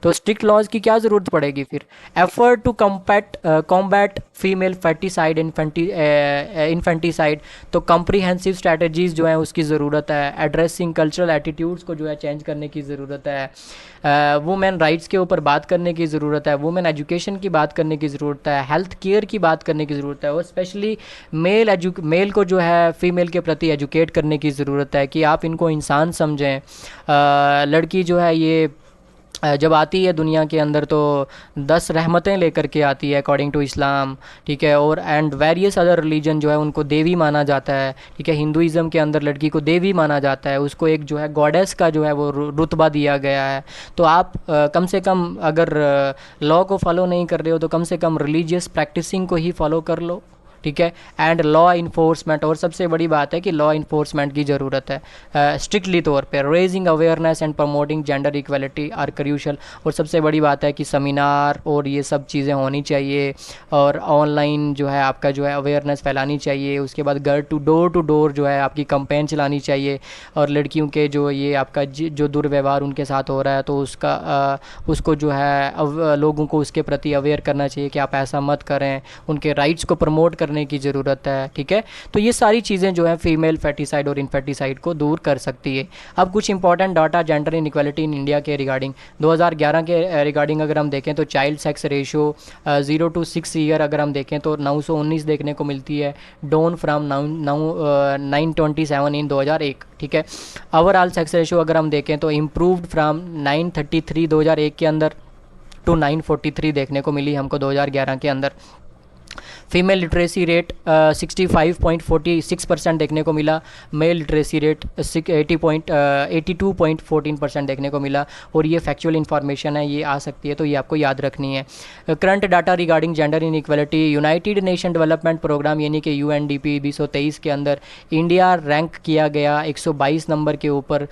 तो स्ट्रिक्ट लॉज की क्या ज़रूरत पड़ेगी फिर? Effort to combat female foeticide infanticide, तो कॉम्प्रिहेंसिव स्ट्रैटेजीज़ जो हैं उसकी ज़रूरत है। एड्रेसिंग कल्चरल एटीट्यूड्स को जो है चेंज करने की ज़रूरत है। वुमेन राइट्स के ऊपर बात करने की ज़रूरत है। वुमेन एजुकेशन की बात करने की ज़रूरत है। हेल्थ केयर की बात करने की ज़रूरत है, और स्पेशली मेल को जो है फ़ीमेल के प्रति एजुकेट करने की ज़रूरत है कि आप इनको इंसान समझें। लड़की जो है ये जब आती है दुनिया के अंदर तो 10 रहमतें लेकर के आती है अकॉर्डिंग टू इस्लाम, ठीक है, और एंड वेरियस अदर रिलीजन जो है उनको देवी माना जाता है, ठीक है। हिंदुइज़्म के अंदर लड़की को देवी माना जाता है, उसको एक जो है गॉडेस का जो है वो रुतबा दिया गया है। तो आप कम से कम अगर लॉ को फॉलो नहीं कर रहे हो तो कम से कम रिलीजियस प्रैक्टिसिंग को ही फॉलो कर लो, ठीक है। एंड लॉ इन्फोर्समेंट, और सबसे बड़ी बात है कि लॉ इन्फोर्समेंट की ज़रूरत है स्ट्रिक्टली तौर पे। Raising awareness and promoting gender equality are crucial, और सबसे बड़ी बात है कि सेमिनार और ये सब चीज़ें होनी चाहिए, और ऑनलाइन जो है आपका जो है अवेयरनेस फैलानी चाहिए। उसके बाद घर टू डोर जो है आपकी कंपेन चलानी चाहिए, और लड़कियों के जो ये आपका जो दुर्व्यवहार उनके साथ हो रहा है तो उसको जो है लोगों को उसके प्रति अवेयर करना चाहिए कि आप ऐसा मत करें, उनके राइट्स को प्रमोट करने की ज़रूरत है, ठीक है। तो ये सारी चीज़ें जो है फीमेल फैटिसाइड और इनफेटिसाइड को दूर कर सकती है। अब कुछ important data gender inequality in India के रिगार्डिंग 2011 के रिगार्डिंग अगर हम देखें तो child sex ratio 0 to 6 year अगर हम देखें तो 919 देखने को मिलती है, डाउन फ्राम 927 इन 2001, ठीक है। ओवरऑल सेक्स रेशियो अगर हम देखें तो इम्प्रूव्ड फ्राम 933 2001 के अंदर टू 943 देखने को मिली हमको 2011 के अंदर। फीमेल लिटरेसी रेट 65.46% देखने को मिला, मेल लिटरेसी रेट 82.14% देखने को मिला, और ये फैक्चुअल इन्फॉर्मेशन है, ये आ सकती है तो ये आपको याद रखनी है। Current data regarding gender inequality, United Nation development programme यानी कि UNDP 2023 के अंदर इंडिया रैंक किया गया 122 नंबर के ऊपर।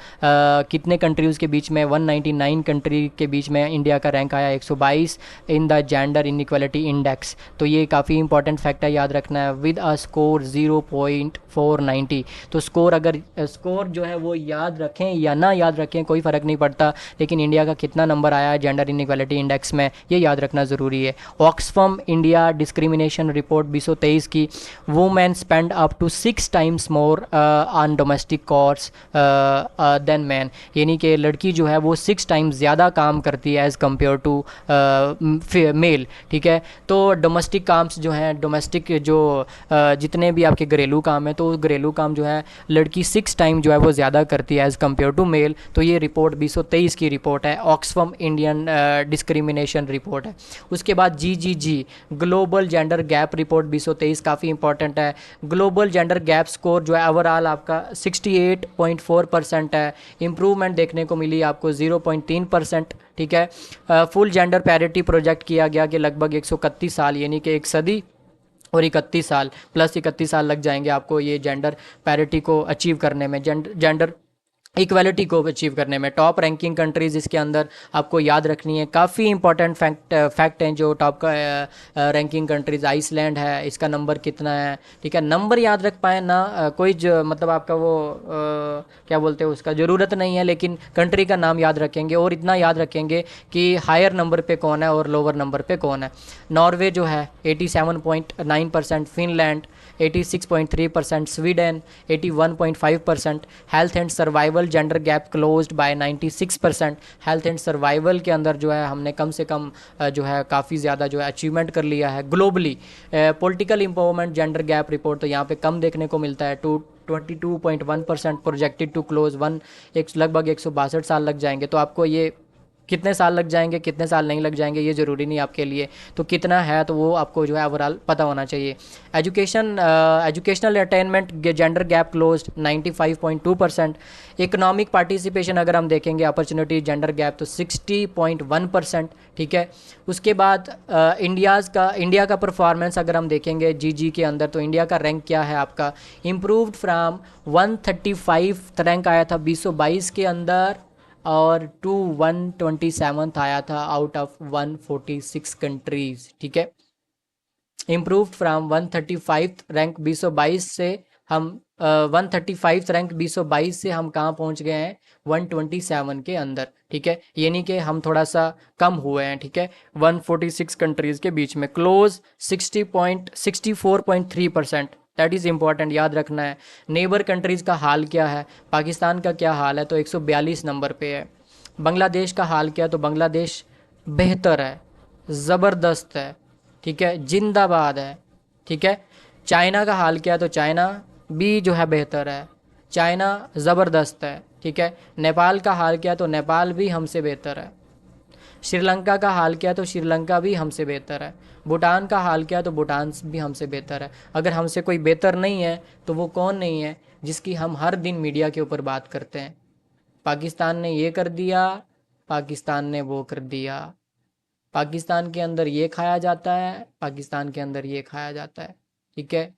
कितने कंट्रीज़ के बीच में? 199 कंट्री के बीच में इंडिया का रैंक आया 122 in the gender inequality index. तो ये काफ़ी इंपॉर्टेंट इंपॉर्टेंट फैक्ट है, याद रखना है, विद अ स्कोर 0.490। तो स्कोर अगर स्कोर जो है वो याद रखें या ना याद रखें कोई फ़र्क नहीं पड़ता, लेकिन इंडिया का कितना नंबर आया है जेंडर इनइक्वालिटी इंडेक्स में ये याद रखना ज़रूरी है। ऑक्सफम इंडिया डिस्क्रिमिनेशन रिपोर्ट 2023 की, women spend up to 6 times more on domestic chores than man, यानी कि लड़की जो है वो 6 टाइम्स ज़्यादा काम करती है एज़ कम्पेयर टू मेल। ठीक है, तो डोमेस्टिक काम्स जो हैं, डोमेस्टिक जो जितने भी आपके घरेलू काम हैं, तो घरेलू काम जो है लड़की 6 टाइम जो है वो ज़्यादा करती है एज़ कम्पेयर टू मेल। तो ये रिपोर्ट 2023 की रिपोर्ट है, ऑक्सफम इंडियन डिस्क्रिमिनेशन रिपोर्ट है। उसके बाद GGG global gender gap report 2023 काफ़ी इंपॉर्टेंट है। ग्लोबल जेंडर गैप स्कोर जो है ओवरऑल आपका 68.4% है, इम्प्रूवमेंट देखने को मिली आपको 0.3%। ठीक है, फुल जेंडर पैरिटी प्रोजेक्ट किया गया कि लगभग 131 साल यानी कि 1 सदी और 31 साल प्लस 31 साल लग जाएंगे आपको ये जेंडर पैरिटी को अचीव करने में, जेंडर इक्वालिटी को अचीव करने में। टॉप रैंकिंग कंट्रीज़ इसके अंदर आपको याद रखनी है, काफ़ी इंपॉर्टेंट फैक्ट हैं जो टॉप का रैंकिंग कंट्रीज़। आइसलैंड है, इसका नंबर कितना है, ठीक है, नंबर याद रख पाए ना कोई जो मतलब आपका वो क्या बोलते हैं उसका ज़रूरत नहीं है, लेकिन कंट्री का नाम याद रखेंगे और इतना याद रखेंगे कि हायर नंबर पे कौन है और लोअर नंबर पे कौन है। नॉर्वे जो है 87.9%, Finland 86.3%, Sweden 81.5%। Health and survival gender gap closed by 96%। Health and survival के अंदर जो है हमने कम से कम जो है काफ़ी ज़्यादा जो है अचीवमेंट कर लिया है globally. Political empowerment gender gap report तो यहाँ पे कम देखने को मिलता है, 22.1% प्रोजेक्टेड टू क्लोज लगभग 162 साल लग जाएंगे। तो आपको ये कितने साल लग जाएंगे कितने साल नहीं लग जाएंगे ये ज़रूरी नहीं आपके लिए, तो कितना है तो वो आपको जो है ओवरऑल पता होना चाहिए। Educational attainment gender gap closed 95.2%। Economic participation अगर हम देखेंगे अपॉर्चुनिटी जेंडर गैप तो 60.1%। ठीक है, उसके बाद इंडिया का परफॉर्मेंस अगर हम देखेंगे GG के अंदर तो इंडिया का रैंक क्या है आपका, इम्प्रूव्ड फ्राम 135 रैंक आया था 2022 के अंदर और टू 127 आया था आउट ऑफ 146 कंट्रीज़। ठीक है, इम्प्रूव फ्राम 135 रैंक 2022 से हम 135 रैंक 2022 से हम कहाँ पहुँच गए हैं 127 के अंदर। ठीक है, यानी कि हम थोड़ा सा कम हुए हैं। ठीक है, 146 कंट्रीज़ के बीच में क्लोज 64.3%। दैट इज़ इम्पॉर्टेंट, याद रखना है। नेबर कंट्रीज़ का हाल क्या है, पाकिस्तान का क्या हाल है तो 142 नंबर पे है। बांग्लादेश का हाल क्या है तो बांग्लादेश बेहतर है, ज़बरदस्त है, ठीक है, जिंदाबाद है। ठीक है, चाइना का हाल क्या है तो चाइना भी जो है बेहतर है, चाइना ज़बरदस्त है। ठीक है, नेपाल का हाल क्या है तो नेपाल भी हमसे बेहतर है। श्रीलंका का हाल क्या है तो श्रीलंका भी हमसे बेहतर है। भूटान का हाल क्या है तो भूटान भी हमसे बेहतर है। अगर हमसे कोई बेहतर नहीं है तो वो कौन नहीं है जिसकी हम हर दिन मीडिया के ऊपर बात करते हैं, पाकिस्तान ने ये कर दिया, पाकिस्तान ने वो कर दिया, पाकिस्तान के अंदर ये खाया जाता है, पाकिस्तान के अंदर ये खाया जाता है। ठीक है,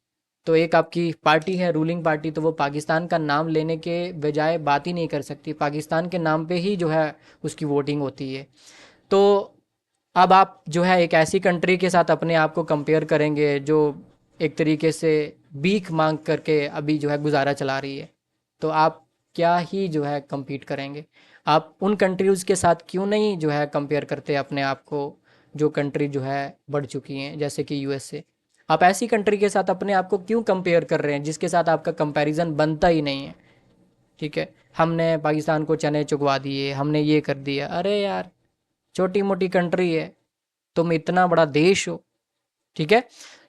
तो एक आपकी पार्टी है रूलिंग पार्टी, तो वो पाकिस्तान का नाम लेने के बजाय बात ही नहीं कर सकती, पाकिस्तान के नाम पे ही जो है उसकी वोटिंग होती है। तो अब आप जो है एक ऐसी कंट्री के साथ अपने आप को कंपेयर करेंगे जो एक तरीके से भीख मांग करके अभी जो है गुजारा चला रही है, तो आप क्या ही जो है compete करेंगे। आप उन कंट्रीज़ के साथ क्यों नहीं जो है कंपेयर करते अपने आप को जो कंट्री जो है बढ़ चुकी हैं जैसे कि USA। आप ऐसी कंट्री के साथ अपने आप को क्यों कंपेयर कर रहे हैं जिसके साथ आपका कंपैरिजन बनता ही नहीं है। ठीक है, हमने पाकिस्तान को चने चुगवा दिए, हमने ये कर दिया, अरे यार छोटी मोटी कंट्री है, तुम इतना बड़ा देश हो। ठीक है,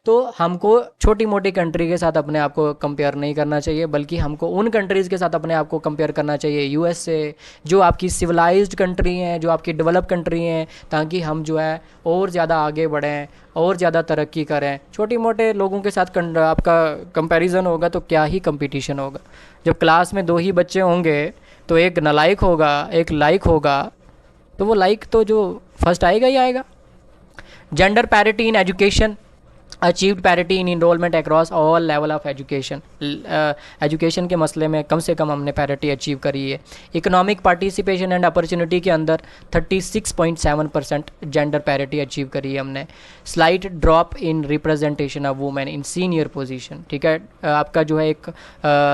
तो हमको छोटी मोटी कंट्री के साथ अपने आप को कंपेयर नहीं करना चाहिए, बल्कि हमको उन कंट्रीज़ के साथ अपने आप को कंपेयर करना चाहिए USA जो आपकी सिविलाइज्ड कंट्री हैं, जो आपकी डेवलप कंट्री हैं, ताकि हम जो है और ज़्यादा आगे बढ़ें और ज़्यादा तरक्की करें। छोटी मोटे लोगों के साथ आपका कंपैरिजन होगा तो क्या ही कंपटीशन होगा। जब क्लास में 2 ही बच्चे होंगे तो एक नालायक होगा एक लाइक होगा, तो वो लाइक तो जो फर्स्ट आएगा ही आएगा। Gender parity in education, achieved parity in enrolment across all level of education, education के मसले में कम से कम हमने पैरिटी अचीव करी है। इकोनॉमिक पार्टिसिपेशन एंड अपॉर्चुनिटी के अंदर 36.7% जेंडर पैरिटी अचीव करी है हमने। Slight drop in representation of women in senior position, ठीक है, आपका जो है एक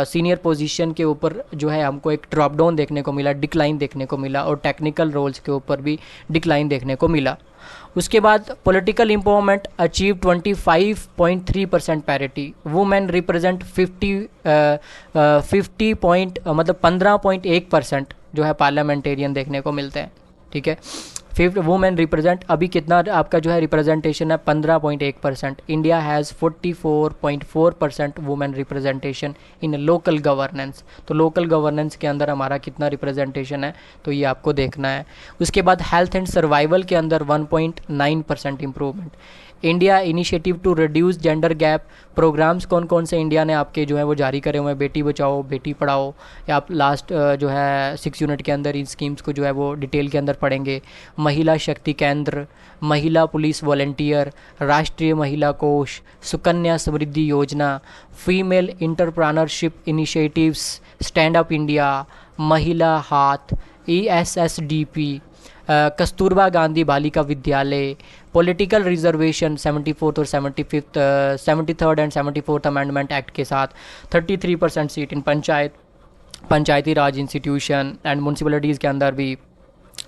सीनियर पोजीशन के ऊपर जो है हमको एक ड्रॉप डाउन देखने को मिला, डिक्लाइन देखने को मिला, और टेक्निकल रोल्स के ऊपर भी डिक्लाइन देखने को मिला। उसके बाद political empowerment achieve 25.3% parity, women represent 50 point मतलब 15.1% जो है पार्लियामेंटेरियन देखने को मिलते हैं, ठीक है। फिफ्थ वुमेन रिप्रेजेंट अभी कितना आपका जो है रिप्रेजेंटेशन है 15.1%। India has 44.4% women representation in local governance. तो लोकल गवर्नेंस के अंदर हमारा कितना रिप्रेजेंटेशन है तो ये आपको देखना है। उसके बाद हेल्थ एंड सर्वाइवल के अंदर 1.9% improvement. India initiative to reduce gender gap, programmes कौन कौन से इंडिया ने आपके जो है वो जारी करे हुए हैं, बेटी बचाओ बेटी पढ़ाओ, या आप लास्ट जो है 6 यूनिट के अंदर इन स्कीम्स को जो है वो डिटेल के अंदर पढ़ेंगे। महिला शक्ति केंद्र, महिला पुलिस वॉलंटियर, राष्ट्रीय महिला कोष, सुकन्या समृद्धि योजना, female entrepreneurship initiatives, stand up India, महिला हाथ, ESSDP, Kasturba Gandhi Balika Vidyalaya, political reservation 74th और 73rd and 74th amendment act के साथ 33% seat in Panchayati Raj institution and municipalities के अंदर भी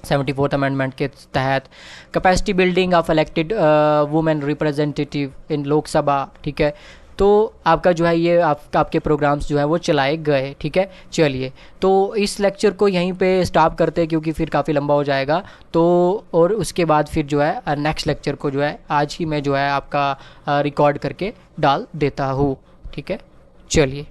74th अमेंडमेंट के तहत capacity building of elected women representative इन लोकसभा, ठीक है। तो आपका जो है ये आपके प्रोग्राम्स जो है वो चलाए गए, ठीक है। चलिए, तो इस लेक्चर को यहीं पे स्टॉप करते हैं क्योंकि फिर काफ़ी लंबा हो जाएगा। तो और उसके बाद फिर जो है नेक्स्ट लेक्चर को जो है आज ही मैं जो है आपका रिकॉर्ड करके डाल देता हूँ, ठीक है। चलिए।